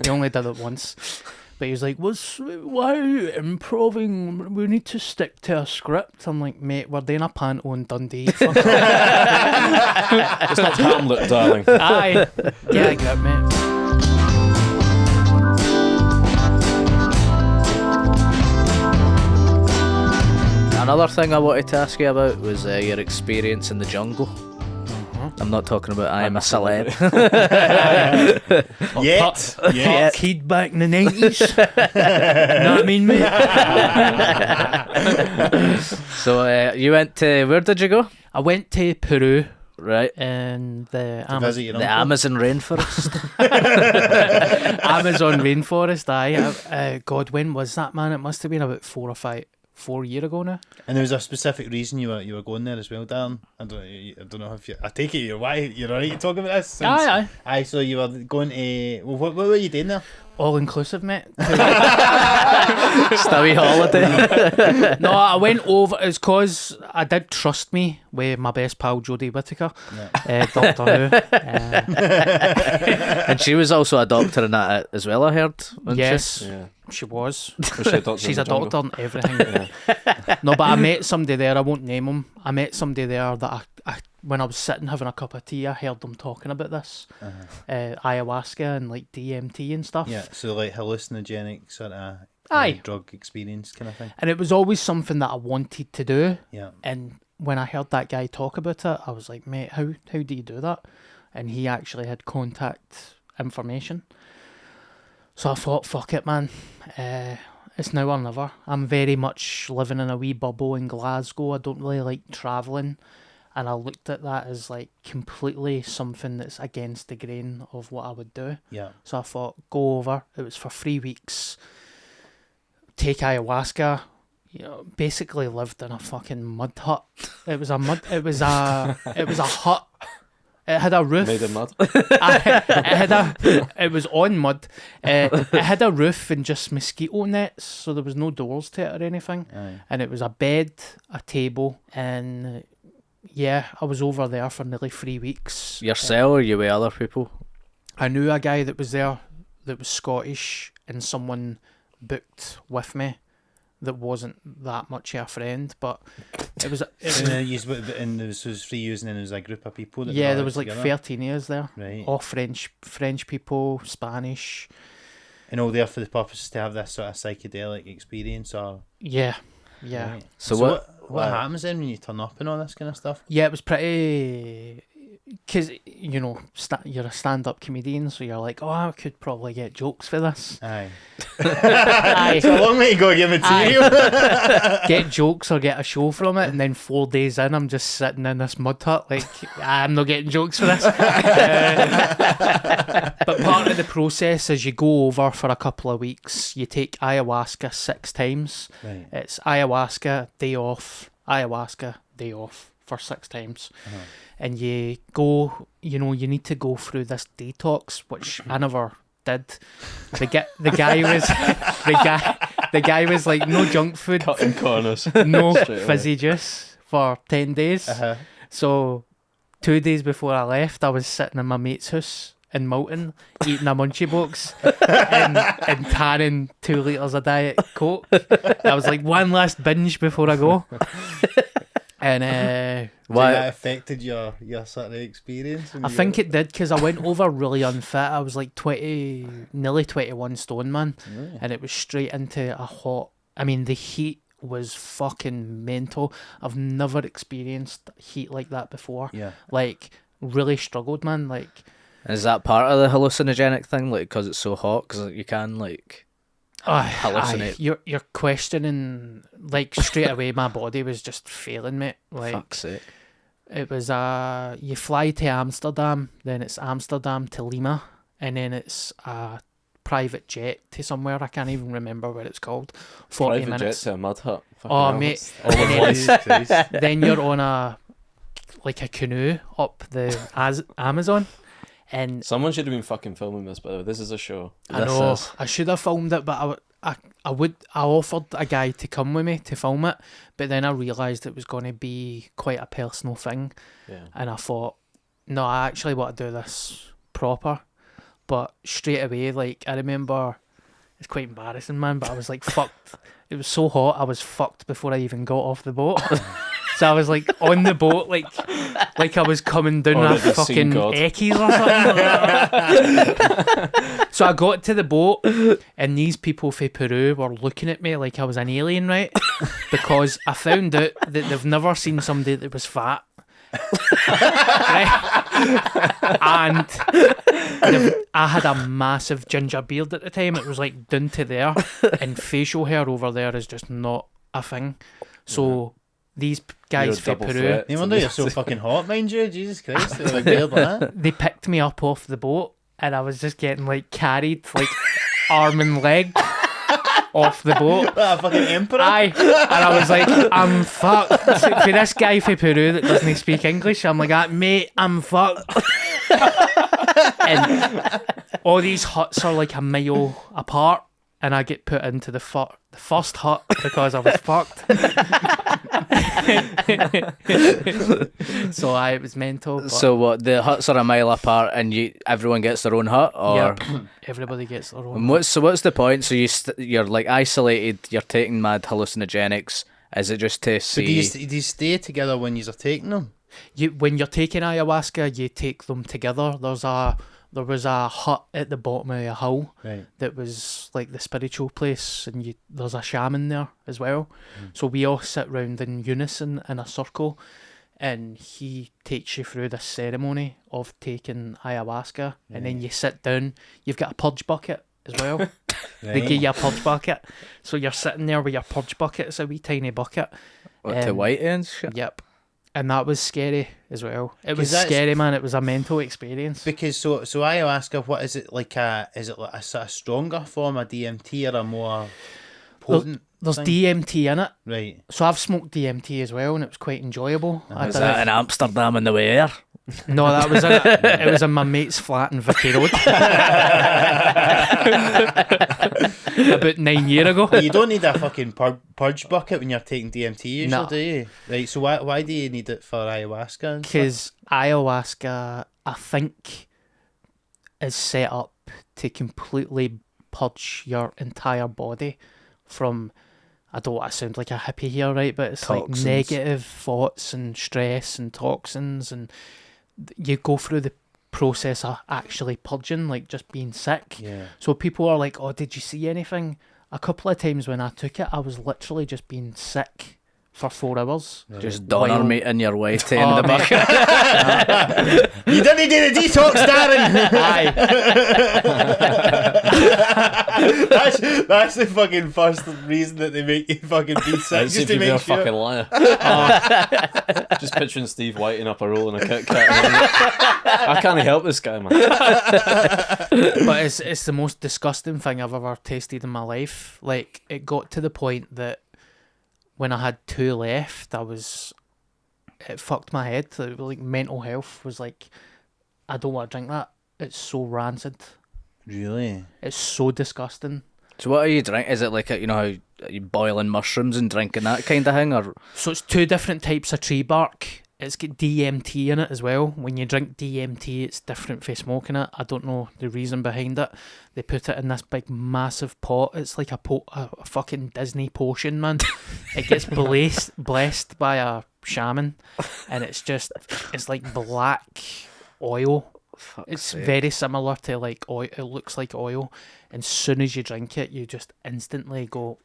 C: only did it once. But he was like, why are you improving? We need to stick to a script. I'm like, mate, we're doing a panto in Dundee. Fuck off.
D: It's not Hamlet, darling.
C: Aye. Yeah, I get it, mate.
B: Another thing I wanted to ask you about was your experience in the jungle. I'm not talking about I Am a Celeb.
A: Yet.
C: Kid back in the 90s. Know what I mean, mate?
B: So you went to, where did you go?
C: I went to Peru
B: Right.
C: and the
A: Visit your
B: The
A: uncle.
B: Amazon rainforest.
C: Amazon rainforest. Aye. God, when was that, man? It must have been about 4 years ago now.
A: And there was a specific reason you were going there as well, Darren. I don't know if you. I take it you're alright to talk about this.
C: Aye.
A: So you were going to. Well, what were you doing there?
C: All inclusive, mate.
B: Just a wee holiday.
C: No, I went over. It's because I did Trust Me with my best pal Jodie Whittaker, Doctor Who.
B: And she was also a doctor in that as well, I heard. wasn't
C: Yes,
D: Yeah.
C: she was.
D: Was she a doctor
C: She's
D: in
C: a
D: the jungle?
C: doctor and everything. No, but I met somebody there. I won't name him. I met somebody there that I when I was sitting having a cup of tea, I heard them talking about this, ayahuasca and like DMT and stuff.
A: Yeah, so like hallucinogenic sort of
C: Aye.
A: drug experience kind of thing.
C: And it was always something that I wanted to do.
A: Yeah.
C: And when I heard that guy talk about it, I was like, mate, how do you do that? And he actually had contact information. So I thought, fuck it, man. It's now or never. I'm very much living in a wee bubble in Glasgow. I don't really like travelling. And I looked at that as like completely something that's against the grain of what I would do.
A: Yeah.
C: So I thought, go over. It was for 3 weeks. Take ayahuasca. You know, basically lived in a fucking mud hut. It was a hut. It had a roof.
D: Made of mud.
C: It was on mud. It had a roof and just mosquito nets, so there was no doors to it or anything.
A: Aye.
C: And it was a bed, a table, and yeah, I was over there for nearly 3 weeks.
B: Yourself or you with other people?
C: I knew a guy that was there that was Scottish, and someone booked with me that wasn't that much of a friend, but it was.
A: And there was 3 years, and then there was a group of people. That
C: Yeah,
A: were
C: there was like
A: together.
C: 13 years there.
A: Right.
C: All French people, Spanish.
A: And all there for the purpose to have this sort of psychedelic experience, or
C: Yeah.
A: Right.
B: So
A: what happens then when you turn up and all this kind of stuff?
C: Yeah, it was pretty. Because, you know, you're a stand-up comedian, so you're like, oh, I could probably get jokes for this.
A: Aye.
C: Aye.
A: It's a long way to go to get material.
C: Get jokes or get a show from it, and then 4 days in, I'm just sitting in this mud hut, like, I'm not getting jokes for this. But part of the process is you go over for a couple of weeks, you take ayahuasca 6 times.
A: Right.
C: It's ayahuasca, day off, ayahuasca, day off for 6 times. And you go, you know, you need to go through this detox, which I never did. The guy was like, no junk food,
D: Cutting corners.
C: no
D: Straight away.
C: fizzy juice for 10 days. So 2 days before I left, I was sitting in my mate's house in Malton eating a munchie box and tanning 2 litres of Diet Coke. I was like, one last binge before I go. And
A: So that affected your sort of experience?
C: I think it did, because I went over really unfit. I was like nearly 21 stone, man. And it was straight into a hot... I mean, the heat was fucking mental. I've never experienced heat like that before.
A: Yeah.
C: Like, really struggled, man. Like...
B: Is that part of the hallucinogenic thing? Like, because it's so hot? Because you can, like, hallucinate.
C: You're questioning... Like, straight away, my body was just failing me. Like,
B: Fuck's sake.
C: It was you fly to Amsterdam, then it's Amsterdam to Lima, and then it's a private jet to somewhere. I can't even remember what it's called. 40
D: Private
C: minutes.
D: jet to a mud hut. Fucking
C: Oh,
D: hell,
C: mate.
D: that's all
C: And
D: the
C: then,
D: voice.
C: then you're on a canoe up the Amazon, and
D: Someone should have been fucking filming this, by the way. This is a show.
C: I
B: This
C: know
B: is-
C: I should have filmed it, but I offered a guy to come with me to film it, but then I realised it was going to be quite a personal thing.
D: Yeah.
C: And I thought, no, I actually want to do this proper. But straight away, like, I remember, it's quite embarrassing, man, but I was like, fucked. It was so hot, I was fucked before I even got off the boat. So I was like on the boat, like I was coming down a
D: Already seen
C: fucking
D: God.
C: Eckies or something. So I got to the boat, and these people from Peru were looking at me like I was an alien, right? Because I found out that they've never seen somebody that was fat. Right? And I had a massive ginger beard at the time. It was like down to there, and facial hair over there is just not a thing. So these guys
D: You're a
C: from
D: double
C: Peru,
D: threat.
A: No wonder you're so fucking hot, mind you. Jesus Christ. It's like weird like that.
C: they picked me up off the boat, and I was just getting like carried like arm and leg off the boat.
A: What a fucking emperor.
C: Aye, and I was like, I'm fucked. For this guy from Peru that doesn't speak English, I'm like, mate, I'm fucked. And all these huts are like a mile apart, and I get put into the first hut because I was fucked. So it was mental. But
B: So what? The huts are a mile apart, and everyone gets their own hut, or
C: yep, everybody gets their own.
B: and what's the point? So you're like isolated. You're taking mad hallucinogenics. Is it just to
A: So
B: see?
A: do you stay together when you're taking them?
C: When you're taking ayahuasca, you take them together. There was a hut at the bottom of a hill
A: Right.
C: that was like the spiritual place, and there's a shaman there as well. So we all sit round in unison in a circle, and he takes you through this ceremony of taking ayahuasca, and then you sit down. You've got a purge bucket as well. They give you a purge bucket, so you're sitting there with your purge bucket. It's a wee tiny bucket.
B: What, to white and shit?
C: Yep. And that was scary as well. It was
A: 'Cause that's-
C: scary, man. It was a mental experience.
A: Because so ayahuasca, what is it like? Is it like a sort of stronger form of DMT or a more potent?
C: There's
A: thing?
C: DMT in it.
A: Right.
C: So I've smoked DMT as well, and it was quite enjoyable. I
B: Was
C: did
B: that
C: it.
B: in Amsterdam in the way there?
C: No, that was it was in my mate's flat in Vicky Road. About 9 years ago.
A: You don't need a fucking purge bucket when you're taking DMT usually,
C: No.
A: do you? Right, so why do you need it for ayahuasca and stuff?
C: Because ayahuasca, I think, is set up to completely purge your entire body from, I don't want to sound like a hippie here, right? But it's
B: Toxins.
C: like negative thoughts and stress and toxins, and you go through the process of actually purging, like just being sick.
A: Yeah.
C: So people are like, oh, did you see anything? A couple of times when I took it, I was literally just being sick for 4 hours.
B: Just Donner
C: While-
B: meeting your way to
C: Oh,
B: the
C: mate.
B: bucket.
A: You didn't do the detox, Darren!
C: Aye.
A: that's the fucking first reason that they make you fucking be sick,
D: Let's see
A: just
D: if
A: to
D: you're a
A: make sure.
D: fucking liar. Just picturing Steve whiting up a roll in a Kit Kat. I can't help this guy, man.
C: But it's the most disgusting thing I've ever tasted in my life. Like, it got to the point that when I had 2 left, it fucked my head. Like, mental health was like, I don't want to drink that. It's so rancid.
A: Really?
C: It's so disgusting.
B: So what are you drinking? Is it like you know how are you boiling mushrooms and drinking that kind of thing, or
C: So it's 2 different types of tree bark. It's got DMT in it as well. When you drink DMT, it's different for smoking it. I don't know the reason behind it. They put it in this big massive pot. It's like a fucking Disney potion, man. It gets blessed by a shaman, and it's like black oil. It's very similar to like oil. It looks like oil. And as soon as you drink it, you just instantly go.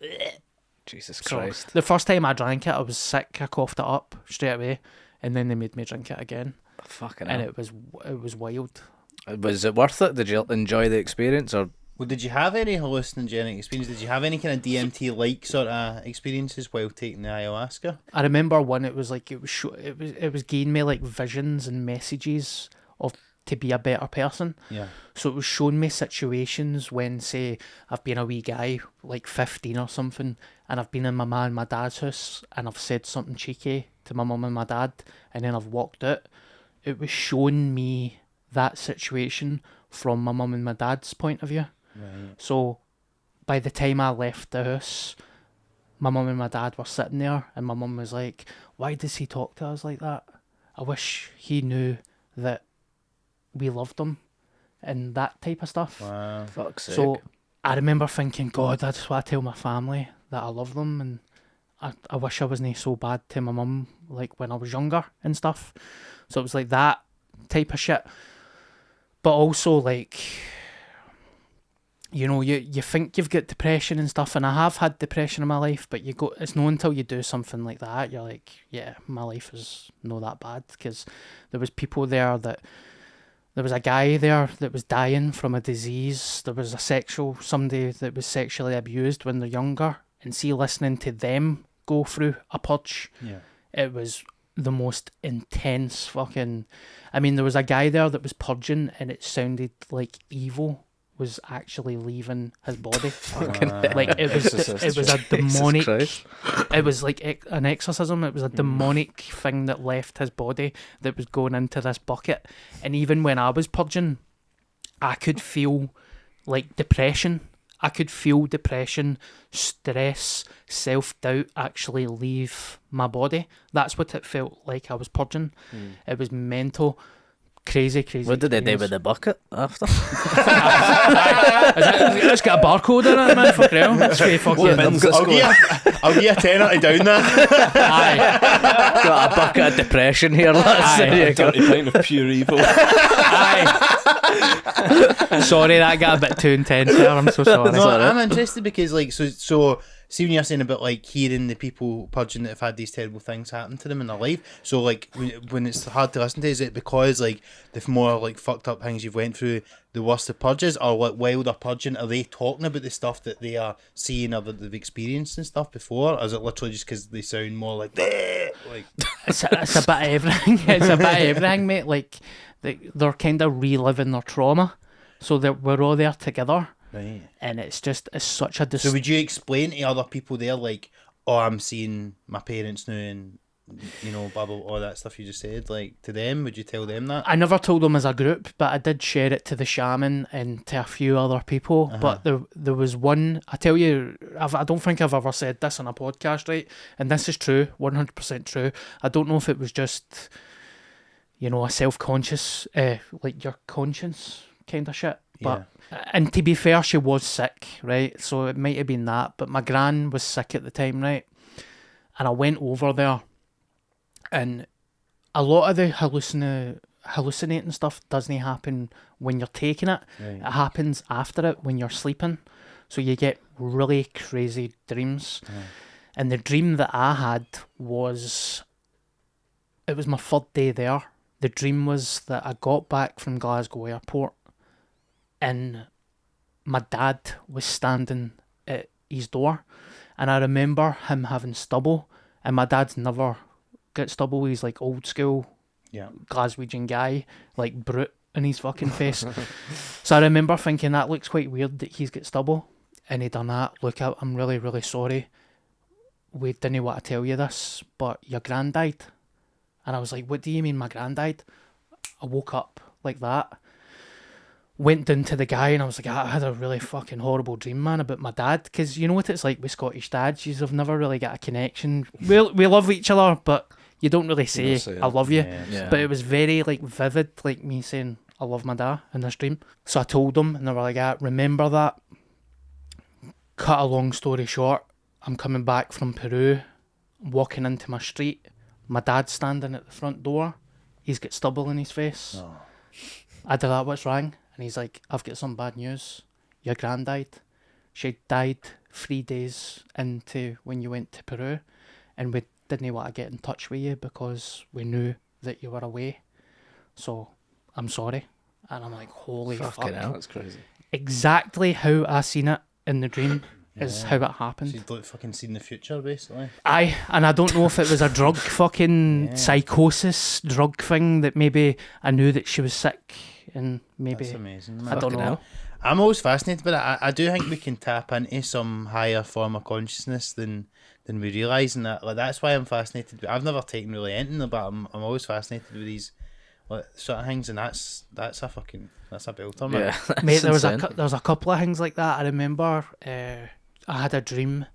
B: Jesus
C: So
B: Christ.
C: the first time I drank it, I was sick. I coughed it up straight away, and then they made me drink it again,
B: Fucking
C: and
B: hell.
C: it was wild.
B: Was it worth it? Did you enjoy the experience, or
A: Well, did you have any hallucinogenic experience? Did you have any kind of DMT-like sort of experiences while taking the ayahuasca?
C: I remember one. It was like it was giving me like visions and messages of to be a better person.
A: Yeah.
C: So it was showing me situations when, say, I've been a wee guy, like 15 or something, and I've been in my mum and my dad's house, and I've said something cheeky to my mum and my dad, and then I've walked out. It was showing me that situation from my mum and my dad's point of view.
A: Right.
C: So by the time I left the house, my mum and my dad were sitting there, and my mum was like, "Why does he talk to us like that? I wish he knew that we loved him," and that type of stuff.
A: Wow.
B: fuck's sake?
C: So I remember thinking, God, I just want to tell my family that I love them, and I wish I wasn't so bad to my mum like when I was younger and stuff. So it was like that type of shit. But also like, you know, you think you've got depression and stuff, and I have had depression in my life, but it's not until you do something like that, you're like, yeah, my life is not that bad, because there was people there that, there was a guy there that was dying from a disease. There was somebody that was sexually abused when they're younger, and see, listening to them go through a purge,
A: Yeah.
C: it was the most intense fucking. I mean, there was a guy there that was purging, and it sounded like evil was actually leaving his body. Like it was a demonic. It was like an exorcism. It was a demonic thing that left his body that was going into this bucket. And even when I was purging, I could feel like depression. I could feel depression, stress, self-doubt actually leave my body. That's what it felt like I was purging. It was mental. Crazy.
B: What did they do with the bucket after?
C: It's got a barcode in it, man, for real. It's very fucking...
A: I'll give you a tenner to down that.
C: Aye.
B: Got a bucket of depression here, lads.
C: Aye.
B: There you go.
D: Dirty pint of pure evil.
C: Aye. Sorry, that got a bit too intense there. I'm so sorry.
A: No, I'm interested because, like, so see when you're saying about, like, hearing the people purging that have had these terrible things happen to them in their life, so, like, when it's hard to listen to, is it because, like, the more, like, fucked up things you've went through, the worse the purges, or, like, while they're purging, are they talking about the stuff that they are seeing or that they've experienced and stuff before, or is it literally just because they sound more like
C: It's a bit of everything. It's a bit of everything, mate. Like, they're kind of reliving their trauma, so we're all there together.
A: Right.
C: And it's such a...
A: So would you explain to other people there, like, oh, I'm seeing my parents now and, you know, blah, blah, all that stuff you just said, like, to them? Would you tell them that?
C: I never told them as a group, but I did share it to the shaman and to a few other people. But there was one, I tell you, I don't think I've ever said this on a podcast, right? And this is true, 100% true. I don't know if it was just, you know, a self-conscious, like your conscience kind of shit. But and to be fair, she was sick, right? So it might have been that. But my gran was sick at the time, right? And I went over there, and a lot of the hallucinating stuff doesn't happen when you're taking it.
A: Right.
C: It happens after it when you're sleeping. So you get really crazy dreams. And the dream that I had was, it was my third day there. The dream was that I got back from Glasgow airport, and my dad was standing at his door, and I remember him having stubble, and my dad's never got stubble. He's like old school Glaswegian guy, like brute in his fucking face. So I remember thinking, that looks quite weird that he's got stubble, and he done that. Look, I'm really, really sorry. We didn't want to tell you this, but your gran died. And I was like, what do you mean my gran died? I woke up like that. went down to the guy and I was like, I had a really fucking horrible dream, man, about my dad. Because you know what it's like with Scottish dads, you've never really got a connection. We love each other, but you don't really say I love you.
B: Yeah.
C: But it was very like vivid, like me saying I love my dad in this dream. So I told them and they were like, remember that. Cut a long story short, I'm coming back from Peru, walking into my street. My dad's standing at the front door. He's got stubble in his face.
A: Oh.
C: I did that, what's wrong? And he's like, I've got some bad news. Your gran died. She died 3 days into when you went to Peru, and we didn't want to get in touch with you because we knew that you were away. So I'm sorry. And I'm like, holy fuck.
B: hell.
D: That's crazy.
C: Exactly how I seen it in the dream is how it happened.
A: She'd like fucking seen the future, basically.
C: Aye, and I don't know if it was a drug fucking psychosis drug thing that maybe I knew that she was sick and maybe
A: That's amazing,
C: I don't know.
A: I'm always fascinated by it. I do think we can tap into some higher form of consciousness than we realise, and that's why I'm fascinated. I've never taken really anything, but I'm always fascinated with these sort of things, and that's a belter, man.
B: Yeah,
C: Mate, there was a couple of things like that. I remember I had a dream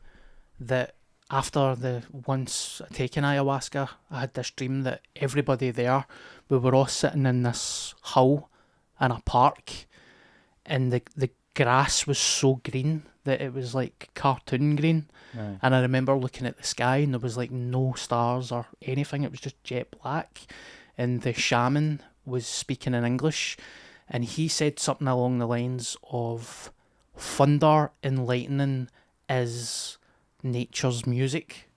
C: that after the once taking ayahuasca, I had this dream that everybody there, we were all sitting in this hall in a park, and the grass was so green that it was like cartoon green.
A: Right.
C: And I remember looking at the sky and there was like no stars or anything. It was just jet black. And the shaman was speaking in English, and he said something along the lines of thunder and lightning is nature's music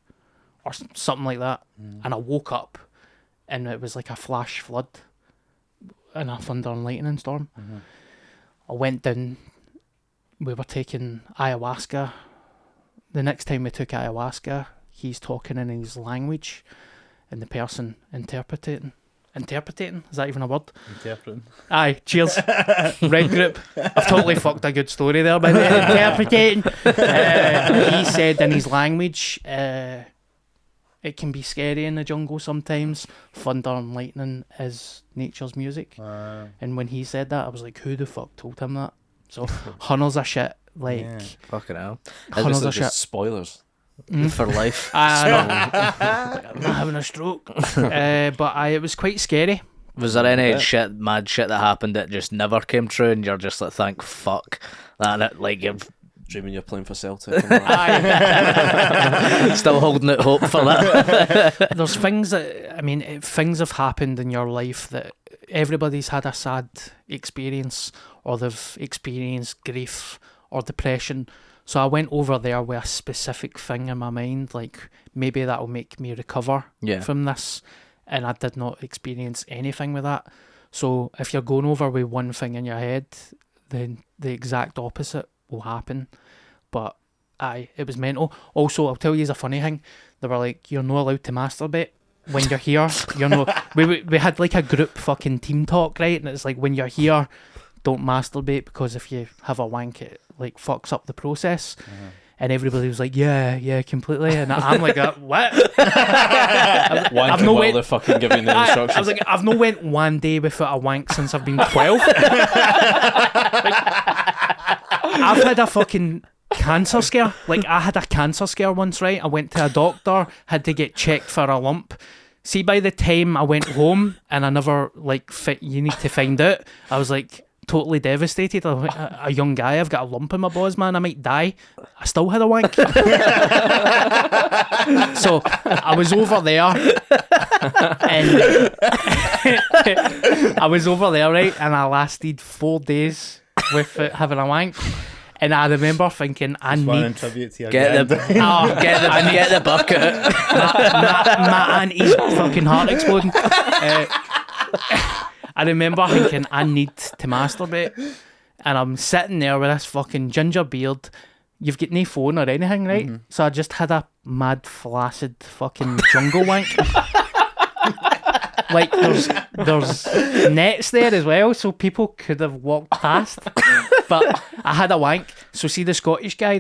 C: or something like that. And I woke up and it was like a flash flood and a thunder and lightning storm. I went down, we were taking ayahuasca. The next time we took ayahuasca, he's talking in his language and the person interpreting, is that even a word?
A: Interpreting.
C: Aye, cheers. Red group. I've totally fucked a good story there by the interpreting. He said in his language, it can be scary in the jungle sometimes. Thunder and lightning is nature's music. And when he said that, I was like, who the fuck told him that? So, hundreds of shit. Like,
B: fucking hell.
C: hundreds of shit.
D: Just spoilers.
B: For life.
C: I'm not having a stroke. But it was quite scary.
B: Was there any mad shit that happened that just never came true and you're just like, thank fuck that like you're
D: Dreaming you're playing for Celtic.
B: still holding out hope for that?
C: There's things that, I mean, things have happened in your life that everybody's had a sad experience or they've experienced grief or depression. So I went over there with a specific thing in my mind, like maybe that'll make me recover from this. And I did not experience anything with that. So if you're going over with one thing in your head, then the exact opposite will happen. But it was mental. Also, I'll tell you a funny thing. They were like, you're not allowed to masturbate when you're here. You're not. We had like a group fucking team talk, right? And it's like, when you're here, don't masturbate because if you have a wank, it like fucks up the process. And everybody was like, yeah, completely. And I'm like, what?
D: Wanking while they're fucking giving the instructions.
C: I was like, I've not went one day without a wank since I've been 12. I've had a fucking cancer scare. Like, I had a cancer scare once, right? I went to a doctor, had to get checked for a lump. See, by the time I went home and I never, like, you need to find out, I was like, totally devastated. I'm like, a young guy, I've got a lump in my balls, man, I might die. I still had a wank. So I was over there and I was over there, right, and I lasted 4 days without having a wank. And I remember thinking, I need
A: tribute to your
B: get the bucket.
C: my auntie's fucking heart exploding. I remember thinking, I need to masturbate. And I'm sitting there with this fucking ginger beard. You've got no phone or anything, right? So I just had a mad, flaccid fucking jungle wank. Like, there's nets there as well, so people could have walked past. But I had a wank. So see the Scottish guy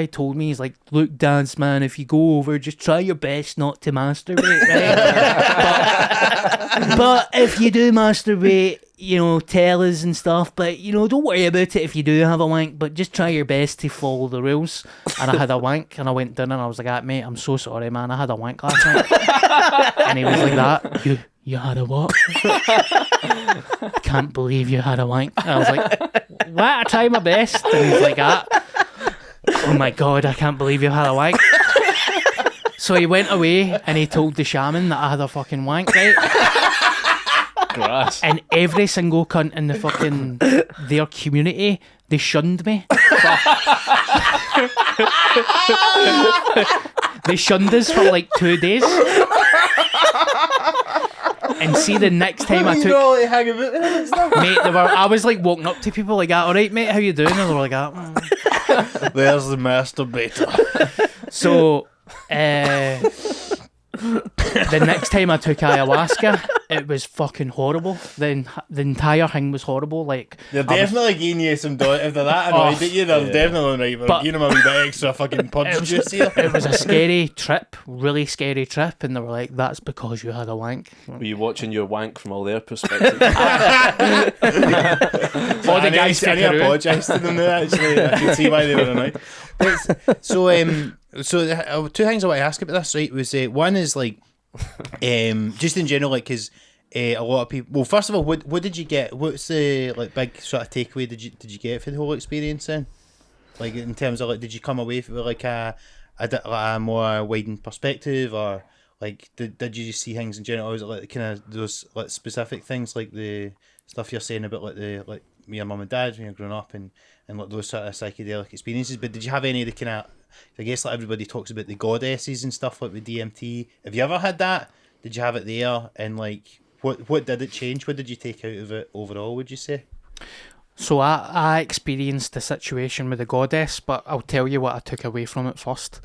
C: told me, he's like, look, dance man, if you go over, just try your best not to masturbate, right? but if you do masturbate, you know, tell us and stuff, but you know, don't worry about it if you do have a wank, but just try your best to follow the rules. And I had a wank, and I went down and I was like, mate, I'm so sorry, man, I had a wank last night. And he was like that, you had a what? Can't believe you had a wank. And I was like, what? I try my best. And he's like that. Oh my God, I can't believe you had a wank. So he went away and he told the shaman that I had a fucking wank, right?
D: Grass.
C: And every single cunt in the fucking their community, they shunned me. They shunned us for like 2 days. And see, the next time I took,
A: hang about and stuff.
C: mate, I was like walking up to people like that. All right, mate, how you doing? And they were like that.
A: There's the masturbator.
C: So, the next time I took ayahuasca, it was fucking horrible. The entire thing was horrible. Like,
A: They're definitely giving you some if they're that annoyed at you, they're definitely right. But
C: But-
A: giving them a wee bit extra fucking punch juice here.
C: it was a scary trip, really scary trip, and they were like, "That's because you had a wank."
D: Were you watching your wank from all their perspectives?
C: All the guys
A: I
C: sticking around.
A: apologise to them now, actually. I can see why they were annoyed. So, two things I want to ask about this, right, was one is like, just in general, like, because a lot of people. Well, first of all, what did you get? What's the like big sort of takeaway did you get for the whole experience then? Like in terms of like, did you come away with like a more widened perspective, or like did you just see things in general? Or was it like kind of those like specific things like the stuff you're saying about like your mum and dad when you're growing up and like those sort of psychedelic experiences? But did you have any of the kind of, I guess like everybody talks about the goddesses and stuff like with DMT. Have you ever had that? Did you have it there? And like, what did it change? What did you take out of it overall, would you say?
C: So I experienced the situation with the goddess, but I'll tell you what I took away from it first.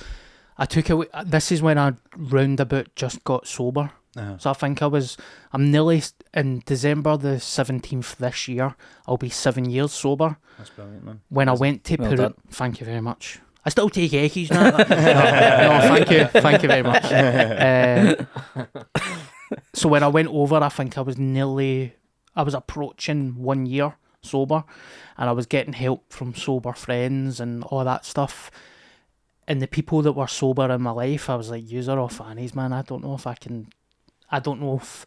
C: This is when I roundabout just got sober.
A: Uh-huh.
C: So I think I'm nearly, in December the 17th this year, I'll be 7 years sober.
A: That's brilliant, man.
C: When I went to
B: well
C: Peru,
B: done.
C: Thank you very much. I still take Eckies now. No, thank you very much. So when I went over, I think I was approaching 1 year sober, and I was getting help from sober friends and all that stuff. And the people that were sober in my life, I was like, "Yous are all fannies, man. I don't know if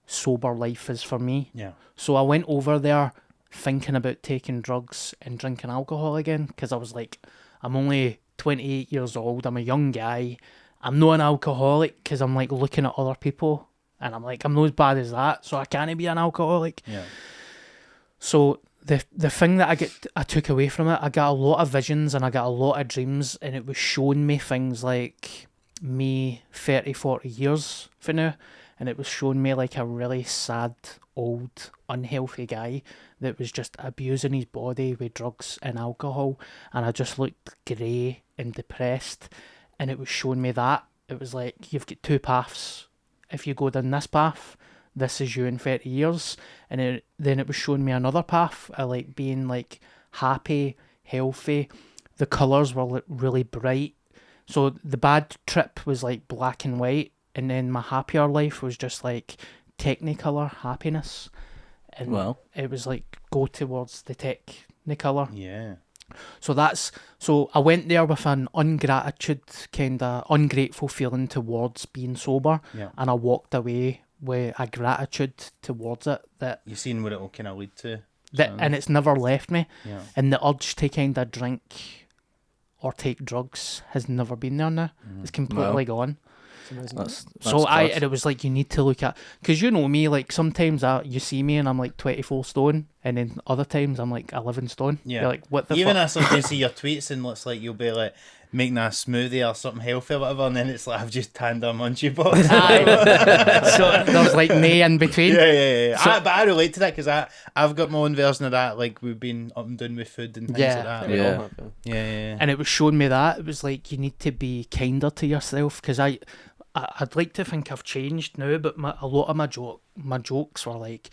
C: sober life is for me."
A: Yeah.
C: So I went over there thinking about taking drugs and drinking alcohol again, because I was like, I'm only 28 years old, I'm a young guy, I'm not an alcoholic, because I'm like looking at other people and I'm like, I'm not as bad as that, so I can't be an alcoholic.
A: Yeah.
C: So the thing that I took away from it, I got a lot of visions and I got a lot of dreams, and it was showing me things like me 30-40 years from now, and it was showing me like a really sad, old, unhealthy guy that was just abusing his body with drugs and alcohol, and I just looked grey and depressed, and it was showing me that. It was like, you've got two paths. If you go down this path, this is you in 30 years. And then it was showing me another path, like being like happy, healthy. The colours were like really bright. So the bad trip was like black and white, and then my happier life was just like technicolor happiness. And
B: Well.
C: it was like, go towards the technicolor.
A: Yeah.
C: So I went there with an ungrateful feeling towards being sober,
A: Yeah.
C: and I walked away with a gratitude towards it that
A: You've seen what it will kind of lead to.
C: and it's never left me.
A: Yeah.
C: And the urge to kind of drink or take drugs has never been there now. It's completely gone.
B: That's
C: And it was like, you need to look at, because you know me, like sometimes you see me and I'm like 24 stone, and then other times I'm like 11 stone.
A: Yeah.
C: You're like, what the
A: Even
C: fuck?
A: I sometimes see your tweets and it's like you'll be like making a smoothie or something healthy or whatever, and then it's like, I've just tanned a munchie box.
C: So there's like nay in between.
A: Yeah.
C: So-
A: But I relate to that because I've got my own version of that. Like we've been up and down with food and things
C: Yeah.
A: like that.
B: Yeah.
A: Yeah.
C: And it was showing me that. It was like, you need to be kinder to yourself, because I'd like to think I've changed now, but a lot of my jokes were like,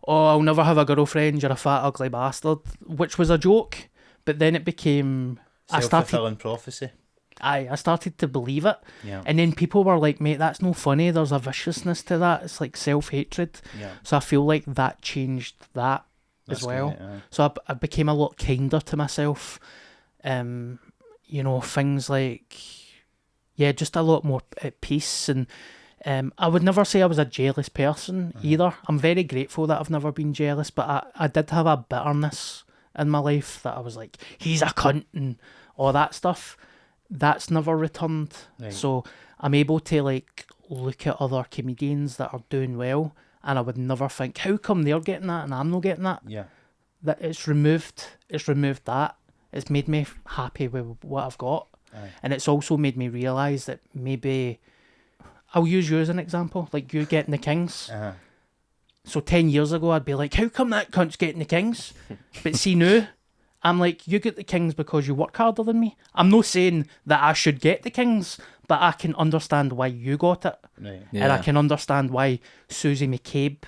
C: oh, I'll never have a girlfriend, you're a fat ugly bastard, which was a joke, But then it became
A: Self-fulfilling prophecy.
C: I started to believe it.
A: Yeah.
C: And then people were like, mate, that's no funny. There's a viciousness to that. It's like self-hatred.
A: Yeah.
C: So I feel like that changed that as well.
A: Great,
C: So I became a lot kinder to myself. Things like, just a lot more at peace. And I would never say I was a jealous person either. I'm very grateful that I've never been jealous, but I did have a bitterness in my life that I was like, he's a cunt and all that stuff. That's never returned.
A: Right.
C: So I'm able to like look at other comedians that are doing well, and I would never think, how come they're getting that and I'm not getting that?
A: Yeah.
C: That it's removed that. It's made me happy with what I've got.
A: Aye.
C: And it's also made me realise that maybe, I'll use you as an example, like you getting the Kings.
A: Uh-huh.
C: So 10 years ago I'd be like, how come that cunt's getting the Kings? But see now, I'm like, you get the Kings because you work harder than me. I'm not saying that I should get the Kings, but I can understand why you got it.
A: Right.
B: Yeah.
C: And I can understand why Susie McCabe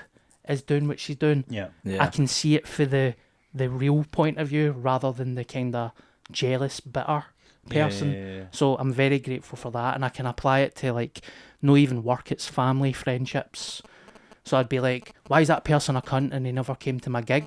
C: is doing what she's doing.
A: Yeah.
B: Yeah.
C: I can see it for the real point of view rather than the kind of jealous, bitter person.
A: Yeah.
C: So I'm very grateful for that, and I can apply it to like not even work, it's family, friendships. So I'd be like, why is that person a cunt and he never came to my gig?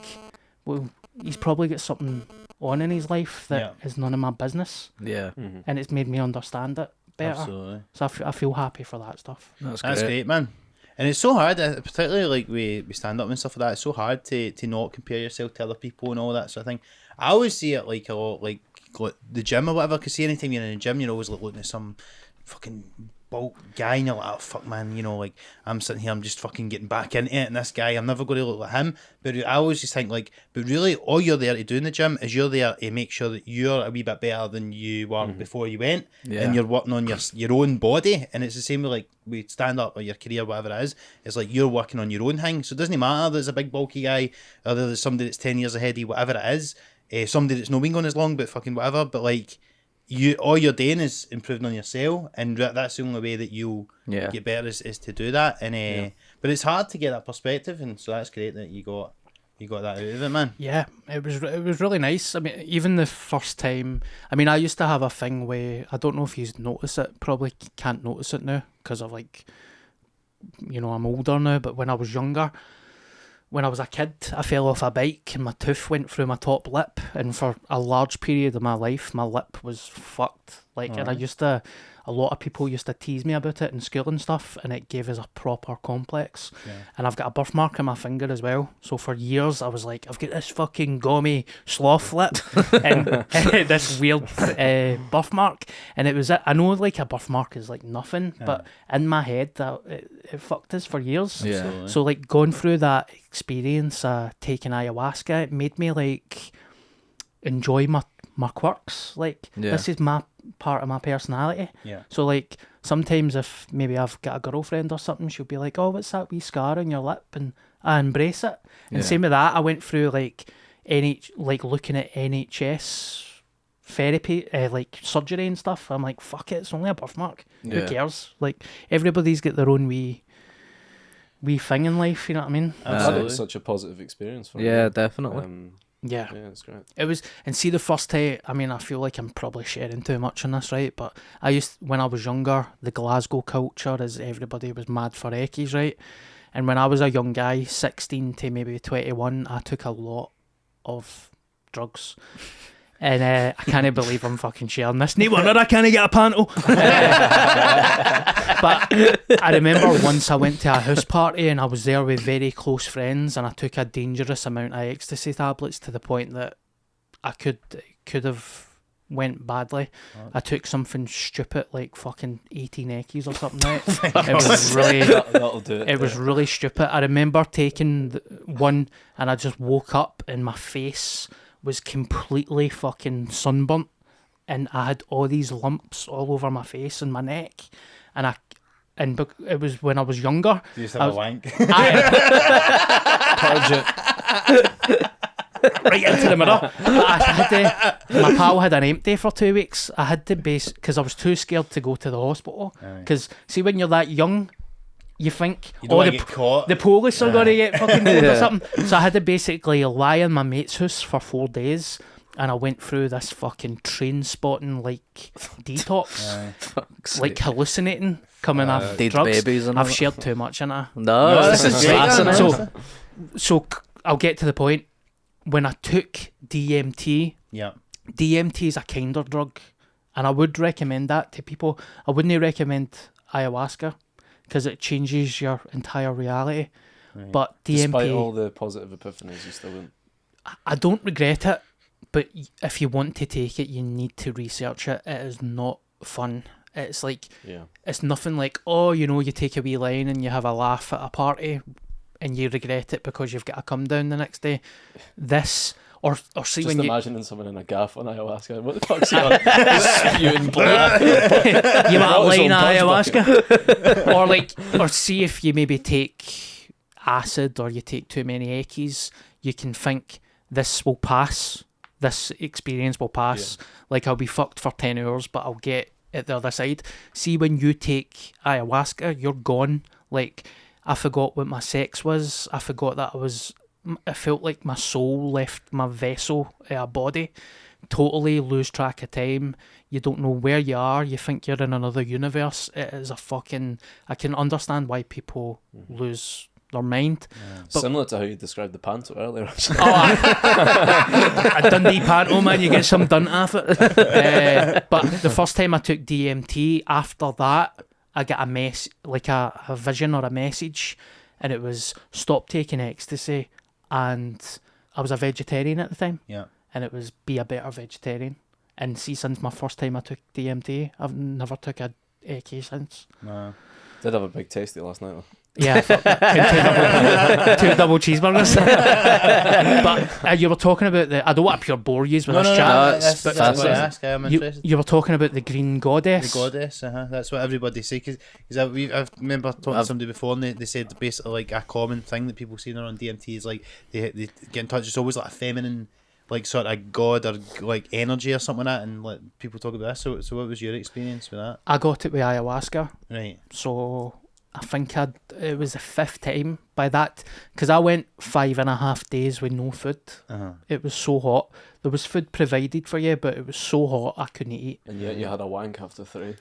C: Well, he's probably got something on in his life that is none of my business,
B: Yeah.
D: Mhm.
C: and it's made me understand it better.
A: Absolutely.
C: So I feel happy for that stuff.
B: That's
A: That's
B: great.
A: great, man. And it's so hard, particularly like we stand up and stuff like that. It's so hard to not compare yourself to other people and all that sort of thing. I always see it like a lot like the gym or whatever. Because see, anytime you're in the gym, you're always like looking at some fucking bulk guy and you're like, oh fuck man, like I'm sitting here, I'm just fucking getting back into it, and this guy, I'm never going to look like him. But I always just think like, but really all you're there to do in the gym is you're there to make sure that you're a wee bit better than you were before you went.
B: Yeah.
A: And you're working on your own body. And it's the same with like with stand up or your career, whatever it is. It's like you're working on your own thing. So it doesn't matter there's a big bulky guy or there's somebody that's 10 years ahead of you, whatever it is. Somebody that's not been going as long but fucking whatever. But like all you're doing is improving on yourself, and that's the only way that you'll get better is to do that. And but it's hard to get that perspective, and so that's great that you got that out of it, man.
C: Yeah, it was really nice. I mean, even the first time, I mean, I used to have a thing where, I don't know if you notice it, probably can't notice it now because of like, I'm older now, but when I was younger, when I was a kid, I fell off a bike and my tooth went through my top lip, and for a large period of my life, my lip was fucked. Like, and a lot of people used to tease me about it in school and stuff, and it gave us a proper complex. Yeah. And I've got a birthmark on my finger as well. So for years, I was like, I've got this fucking gummy sloth lip and this weird birthmark. And it was, I know like a birthmark is like nothing, but in my head, it fucked us for years.
B: Yeah.
A: Absolutely.
C: So like going through that experience, taking ayahuasca, it made me like enjoy my quirks. Like this is my part of my personality.
A: Yeah.
C: So like sometimes if maybe I've got a girlfriend or something, she'll be like, oh, what's that wee scar on your lip? And I embrace it. And same with that, I went through like looking at NHS therapy, like surgery and stuff. I'm like, fuck it, it's only a birthmark. Who cares? Like everybody's got their own wee thing in life, you know what I mean?
D: Absolutely. It's such a positive experience for me.
B: Yeah, definitely.
C: Yeah,
D: it's great.
C: It was, and see the first time, I mean, I feel like I'm probably sharing too much on this, right? But when I was younger, the Glasgow culture is everybody was mad for eckies, right? And when I was a young guy, 16 to maybe 21, I took a lot of drugs. And I can't believe I'm fucking sharing this. No wonder I can't get a panto. But I remember once I went to a house party and I was there with very close friends, and I took a dangerous amount of ecstasy tablets to the point that I could have went badly. I took something stupid like fucking 18 eckies or something. Right? It was really,
D: that'll do it.
C: It was really stupid. I remember taking one and I just woke up and my face was completely fucking sunburnt, and I had all these lumps all over my face and my neck, and it was when I was younger.
A: You used to have a wank.
C: Right into the mirror. My pal had an empty for 2 weeks. I had to because I was too scared to go to the hospital. Because see, when you're that young, you think
A: you don't want to get caught.
C: The police are going to get fucking hold or something. So I had to basically lie in my mate's house for 4 days and I went through this fucking train spotting like detox, like hallucinating, coming off
B: dead
C: drugs.
B: babies and all
C: I've
B: that.
C: shared too much in it.
B: No, this is
A: great,
B: fascinating.
C: So I'll get to the point. When I took DMT,
A: Yeah.
C: DMT is a kinder drug, and I would recommend that to people. I wouldn't recommend ayahuasca because it changes your entire reality.
A: Right.
C: But
D: Despite
C: DMT,
D: all the positive epiphanies, you still wouldn't.
C: I don't regret it. But if you want to take it, you need to research it. It is not fun. It's like, it's nothing like, oh, you know, you take a wee line and you have a laugh at a party and you regret it because you've got to come down the next day. This, or see
D: Just
C: when you...
D: imagining someone in a gaff on ayahuasca. What the fuck's he on? Just spewing blood.
C: you might
D: Brought his
C: line
D: own punch
C: ayahuasca. or see if you maybe take acid or you take too many eckies, you can think this will pass. This experience will pass. Like, I'll be fucked for 10 hours, but I'll get at the other side. See, when you take ayahuasca, you're gone. Like, I forgot what my sex was. I forgot that it felt like my soul left my vessel, body. Totally lose track of time. You don't know where you are. You think you're in another universe. It is a fucking... I can understand why people lose their mind. But,
D: similar to how you described the panto earlier.
C: a Dundee panto, man, you get some done off it. But the first time I took DMT, after that, I got a vision or a message, and it was stop taking ecstasy. And I was a vegetarian at the time.
A: Yeah.
C: And it was be a better vegetarian. And see, since my first time I took DMT, I've never took a eckie since.
A: No.
D: Did have a big tasty last night though.
C: Yeah, two double cheeseburgers. But you were talking about I don't want to pure bore you with this chat.
A: That's what I ask. I'm interested.
C: You were talking about the green goddess.
A: The goddess, that's what everybody say. Because I remember talking to somebody before, and they said basically like a common thing that people see on DMT is like they get in touch. It's always like a feminine, like sort of god or like energy or something like that, and like people talk about this. So what was your experience with that?
C: I got it with ayahuasca.
A: Right.
C: So I think it was the 5th time by that, because I went 5.5 days with no food. It was so hot. There was food provided for you, but it was so hot I couldn't eat.
D: And yet you had a wank after 3.
B: Is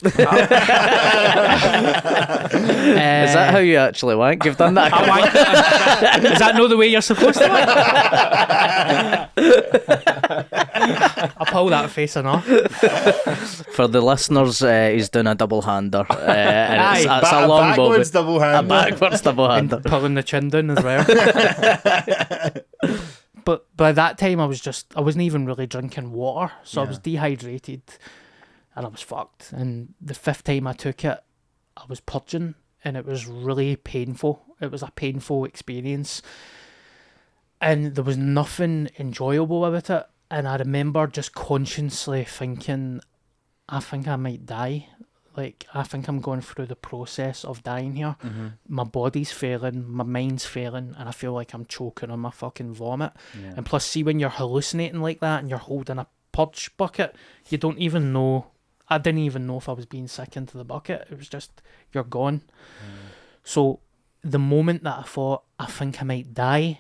B: that how you actually wank? You've done that?
C: Is that not the way you're supposed to wank? I'll pull that face enough.
B: For the listeners, he's doing a double-hander. And it's a long
A: backwards
B: bow,
A: double-hander.
B: a backwards double-hander.
C: And pulling the chin down as well. But by that time, I wasn't even really drinking water, so I was dehydrated, and I was fucked. And the 5th time I took it, I was purging, and it was really painful. It was a painful experience, and there was nothing enjoyable about it. And I remember just consciously thinking, I think I might die. Like, I think I'm going through the process of dying here. My body's failing, my mind's failing, and I feel like I'm choking on my fucking vomit. And plus, see, when you're hallucinating like that and you're holding a purge bucket, you don't even know. I didn't even know if I was being sick into the bucket. It was just, you're gone. So the moment that I thought, I think I might die,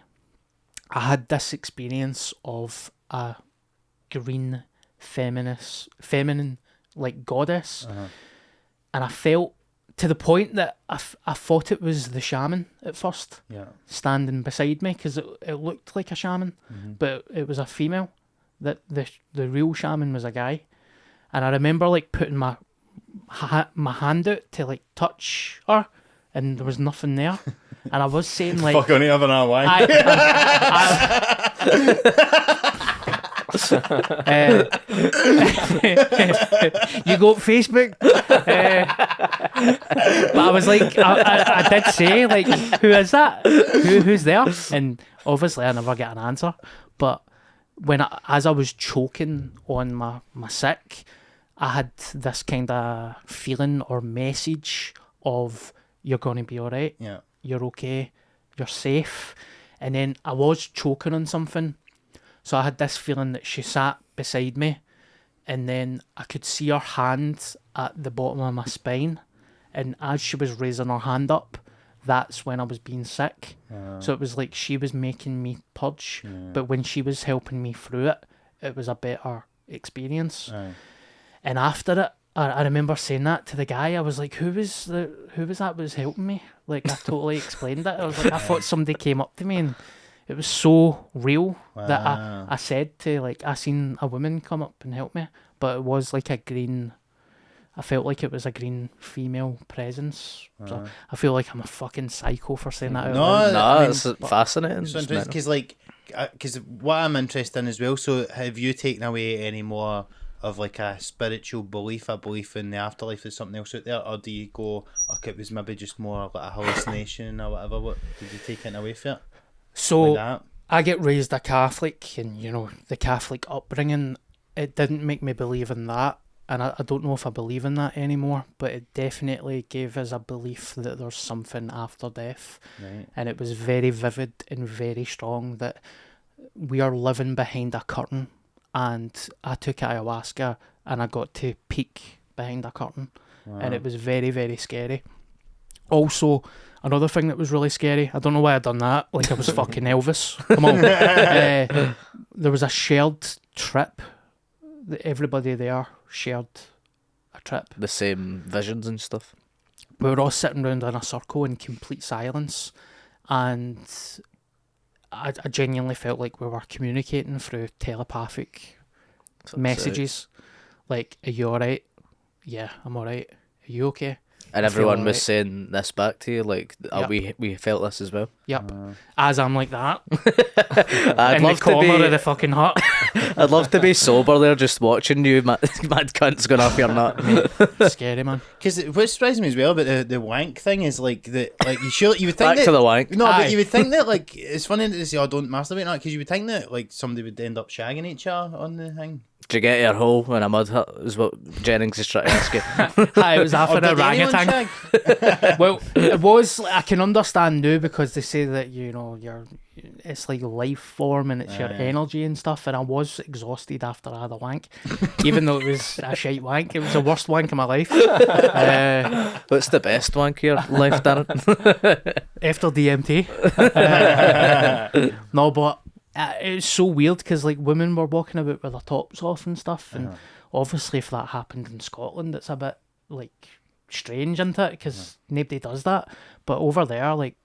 C: I had this experience of a green feminine like goddess. And I felt to the point that I thought it was the shaman at first, standing beside me, because it looked like a shaman, but it was a female. That the real shaman was a guy, and I remember like putting my hand out to like touch her, and there was nothing there, and I was saying like,
A: "Fuck, only having a wine."
C: You go Facebook, but I was like, I did say like, who is that? Who's there? And obviously I never get an answer. But as I was choking on my sick, I had this kind of feeling or message of you're going to be all right.
A: Yeah,
C: you're okay. You're safe. And then I was choking on something. So I had this feeling that she sat beside me, and then I could see her hand at the bottom of my spine, and as she was raising her hand up, that's when I was being sick. So it was like she was making me purge, but when she was helping me through it, it was a better experience.
A: Aye.
C: And after it, I remember saying that to the guy. I was like, who was that was helping me? Like, I totally explained it. I was like, I thought somebody came up to me, and it was so real that
A: Wow.
C: I said to, like, I seen a woman come up and help me, but it was like a green, I felt like it was a green female presence. So I feel like I'm a fucking psycho for saying that out
A: No,
C: loud.
B: No,
A: I mean,
B: it's fascinating.
A: So
B: It's mental.
A: because what I'm interested in as well. So have you taken away any more of like a spiritual belief, a belief in the afterlife, there's something else out there, or do you go, okay, it was maybe just more like a hallucination or whatever? What did you take it away for it?
C: So
A: Like that?
C: I get raised a Catholic, and you know, the Catholic upbringing, it didn't make me believe in that, and I don't know if I believe in that anymore, but it definitely gave us a belief that there's something after death.
A: Right.
C: And it was very vivid and very strong that we are living behind a curtain, and I took ayahuasca and I got to peek behind a curtain.
A: Wow.
C: And it was very, very scary. Also, another thing that was really scary, I don't know why I done that, like I was fucking Elvis. Come on. There was a shared trip. Everybody there shared a trip.
B: The same visions and stuff.
C: We were all sitting around in a circle in complete silence, and I genuinely felt like we were communicating through telepathic messages. Like, are you alright? Yeah, I'm alright. Are you okay?
B: And
C: I feel
B: everyone was
C: alright.
B: saying this back to you, like,
C: Yep.
B: we felt this as well.
C: Yep. As I'm like that.
B: I'd
C: in the
B: love to
C: corner
B: be,
C: of the fucking hut.
B: I'd love to be sober there, just watching you, mad cunts going off your nut.
C: Scary, man.
A: Because what surprised me as well about the wank thing is like you would think
B: Back
A: that,
B: to the wank.
A: No,
C: Aye.
A: but you would think that, like, it's funny to say, oh, don't masturbate, because you would think that like somebody would end up shagging each other on the thing.
B: Did you get your hole in a mud hut? Is what Jennings is trying to ask you.
C: Hi, it was after
A: Or
C: a
A: did anyone
C: orangutan.
A: shag?
C: Well, it was. I can understand now, because they say that, you know, it's like life form and it's your energy and stuff. And I was exhausted after I had a wank, even though it was a shite wank. It was the worst wank of my life.
B: What's the best wank here left, Darren?
C: After DMT. No, but it's so weird, because like women were walking about with their tops off and stuff, and obviously if that happened in Scotland, it's a bit like strange, isn't it? Because nobody does that. But over there, like,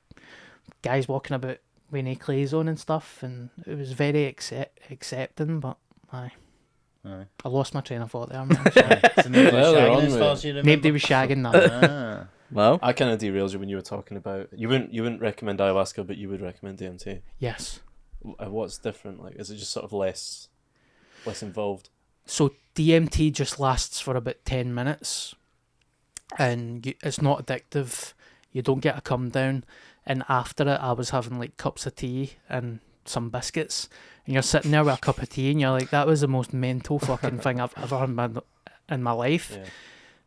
C: guys walking about with no clothes on and stuff, and it was very accepting. But I lost my train of thought there, man. Sorry.
A: So nobody was
D: Well, they're
A: shagging
D: on
A: as
D: with
A: far
D: it.
A: as you remember?
C: Nobody was shagging that.
A: Ah.
B: Well,
D: I kind of derailed you when you were talking about you wouldn't recommend ayahuasca, but you would recommend DMT.
C: Yes.
D: What's different? Like, is it just sort of less involved?
C: So DMT just lasts for about 10 minutes, and it's not addictive. You don't get a come down. And after it, I was having like cups of tea and some biscuits, and you're sitting there with a cup of tea, and you're like, that was the most mental fucking thing I've ever had in my life.
D: Yeah.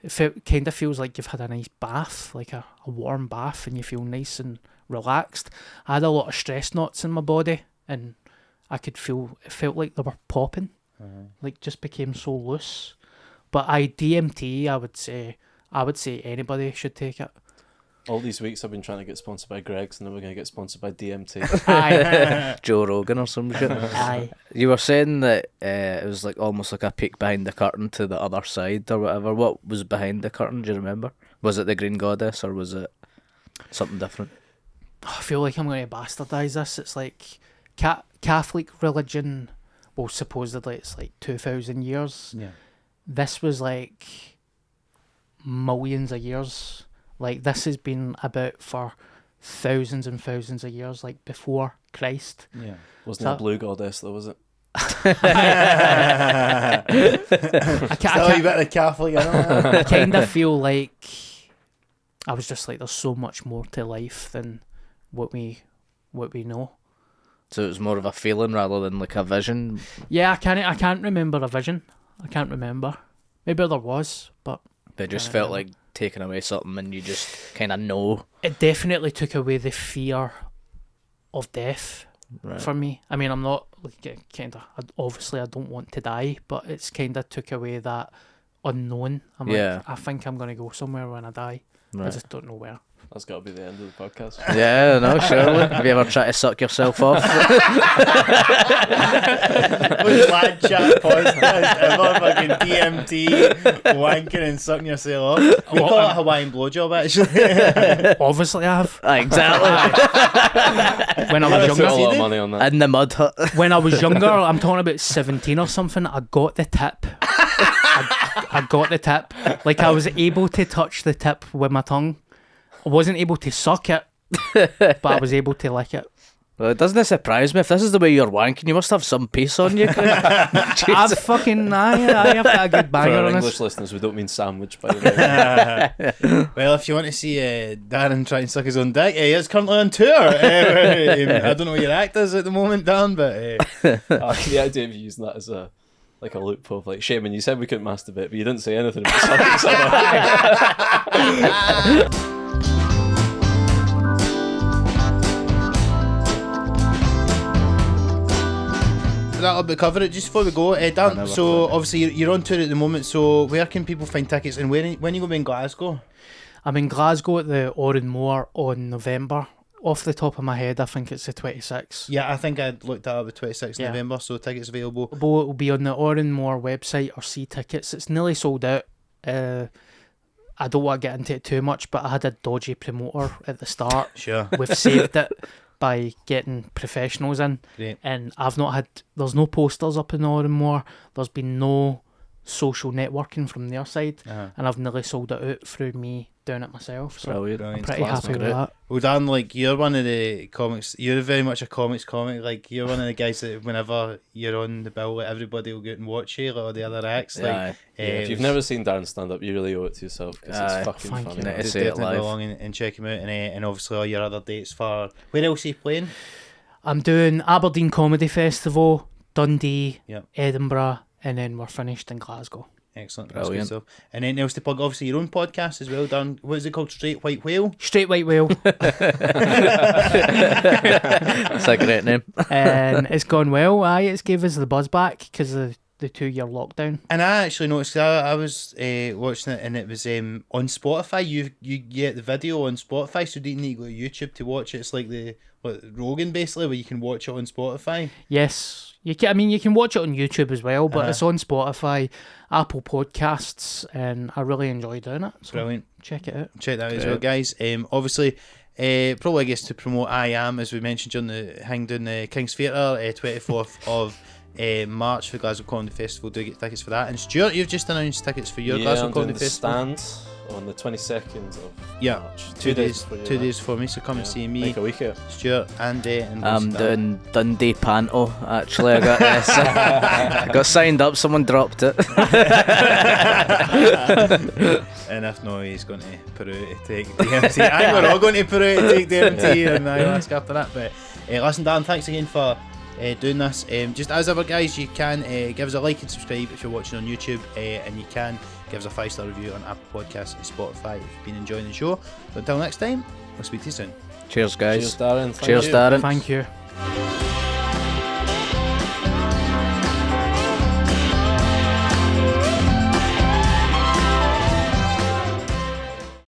C: It kind of feels like you've had a nice bath, like a warm bath, and you feel nice and relaxed. I had a lot of stress knots in my body, and it felt like they were popping, like just became so loose. But DMT, I would say anybody should take it.
D: All these weeks I've been trying to get sponsored by Greg's, and then we're going to get sponsored by DMT.
C: Aye,
B: Joe Rogan or some shit.
C: aye.
B: You were saying that it was like almost like a peek behind the curtain to the other side or whatever. What was behind the curtain? Do you remember? Was it the Green Goddess or was it something different?
C: I feel like I'm going to bastardise this. It's like Catholic religion, well, supposedly it's like 2,000 years.
A: Yeah.
C: This was like millions of years. Like, this has been about for thousands and thousands of years, like before Christ.
A: Yeah.
D: Wasn't it a blue goddess though, was it?
C: I
A: Tell you about the Catholic, I don't know.
C: I kind of feel like I was just like, there's so much more to life than what we know.
B: So it was more of a feeling rather than like a vision.
C: Yeah, I can't remember a vision. I can't remember. Maybe there was, but
B: They just
C: I
B: felt
C: remember.
B: like taking away something and you just kind of know.
C: It definitely took away the fear of death
B: Right.
C: for me. I mean, I'm not like obviously I don't want to die, but it's kind of took away that unknown. I'm
B: Yeah.
C: like, I think I'm going to go somewhere when I die. I
B: Right.
C: just don't know where.
D: That's got to be the end of the podcast.
B: Yeah, no, surely. Have you ever tried to suck yourself off?
A: Most lad chat podcast ever, fucking DMT, wanking and sucking yourself off. We call it a Hawaiian blowjob, actually.
C: Obviously, I have.
B: Exactly.
C: When I
D: I
C: was
D: put a lot
C: younger,
D: of money on that.
B: In the mud hut.
C: when I was younger, I'm talking about 17 or something. I got the tip. I got the tip. Like, I was able to touch the tip with my tongue. I wasn't able to suck it, but I was able to lick it.
B: Well, doesn't it surprise me? If this is the way you're wanking, you must have some piece on you.
C: I've fucking, I have got a good
D: For
C: banger
D: our
C: on
D: English
C: this.
D: listeners, we don't mean sandwich, by the way.
A: Well, if you want to see Darren try and suck his own dick, he is currently on tour. I don't know what your act is at the moment, Darren, but
D: The idea of you using that as a loophole, like, Shaman, you said we couldn't masturbate, but you didn't say anything about sucking someone.
A: that'll be cover it. Just before we go, Dan, so obviously you're on tour at the moment, so where can people find tickets, and when are you going to be in Glasgow?
C: I'm in Glasgow at the Oran on November. Off the top of my head, I think it's the 26th.
A: Yeah, I think I looked at it the 26th
C: Yeah.
A: November, so tickets available.
C: It will be on the Oran website or see tickets. It's nearly sold out. I don't want to get into it too much, but I had a dodgy promoter at the start.
A: Sure.
C: We've saved it by getting professionals in.
A: Great.
C: And there's no posters up in Oran. There's been no social networking from their side. And I've nearly sold it out through me doing it myself. So
B: Brilliant.
C: I'm
A: Brilliant.
C: pretty
B: Class,
C: happy with
B: great.
C: that.
A: Well, Dan, like, you're one of the comics. You're very much a comics comic. Like, you're one of the guys that whenever you're on the bill, like, everybody will get and watch you, like, all the other acts. Like,
B: Aye.
D: If you've never seen Darren stand up, you really owe it to yourself, because
B: Aye.
D: it's fucking
C: Thank
D: funny.
C: you.
B: Need to
A: just
B: see it
A: definitely go
B: live.
A: along and check him out, and obviously all your other dates for. Where else are you playing?
C: I'm doing Aberdeen Comedy Festival, Dundee,
A: Yep.
C: Edinburgh, and then we're finished in Glasgow.
A: Excellent. That's good
B: Brilliant.
A: stuff. And then else to plug, obviously your own podcast as well, Dan. What is it called? Straight White Whale.
C: Straight White Whale.
B: It's a great name.
C: And it's gone well. Aye, it's gave us the buzz back because of the 2-year lockdown.
A: And I actually noticed, 'cause I was watching it, and it was on Spotify. You get the video on Spotify, so you don't need to go to YouTube to watch it. It's like Rogan, basically, where you can watch it on Spotify.
C: Yes, you can watch it on YouTube as well, but it's on Spotify, Apple Podcasts, and I really enjoy doing it. So
A: Brilliant.
C: check it out.
A: Check that out as well, guys. Obviously, probably I guess to promote I Am, as we mentioned during the hang down the King's Theatre, 24th of March for Glasgow Comedy Festival. Do get tickets for that. And Stuart, you've just announced tickets for your Glasgow
D: I'm doing
A: Comedy
D: the
A: Festival.
D: stand on the 22nd of
A: Yeah,
D: March.
A: 2 days.
D: before you
A: 2
D: know.
A: days for me. So come and see me,
D: Make a week out.
A: Stuart, Andy, and
B: I'm
A: Stan.
B: doing Dundee Panto, actually. I got I got signed up, someone dropped it.
A: And if not, he's going to put out to take DMT. I think we're all going to put out to take DMT and Ayahuasca after that. But listen, Dan, thanks again for doing this. Just as ever, guys, you can give us a like and subscribe if you're watching on YouTube, and you can give us a 5-star review on Apple Podcasts and Spotify if you've been enjoying the show. But until next time, we'll speak to you soon.
B: Cheers, guys.
D: Cheers, Darren. Thank
B: Cheers,
D: you.
B: Darren.
C: Thank you.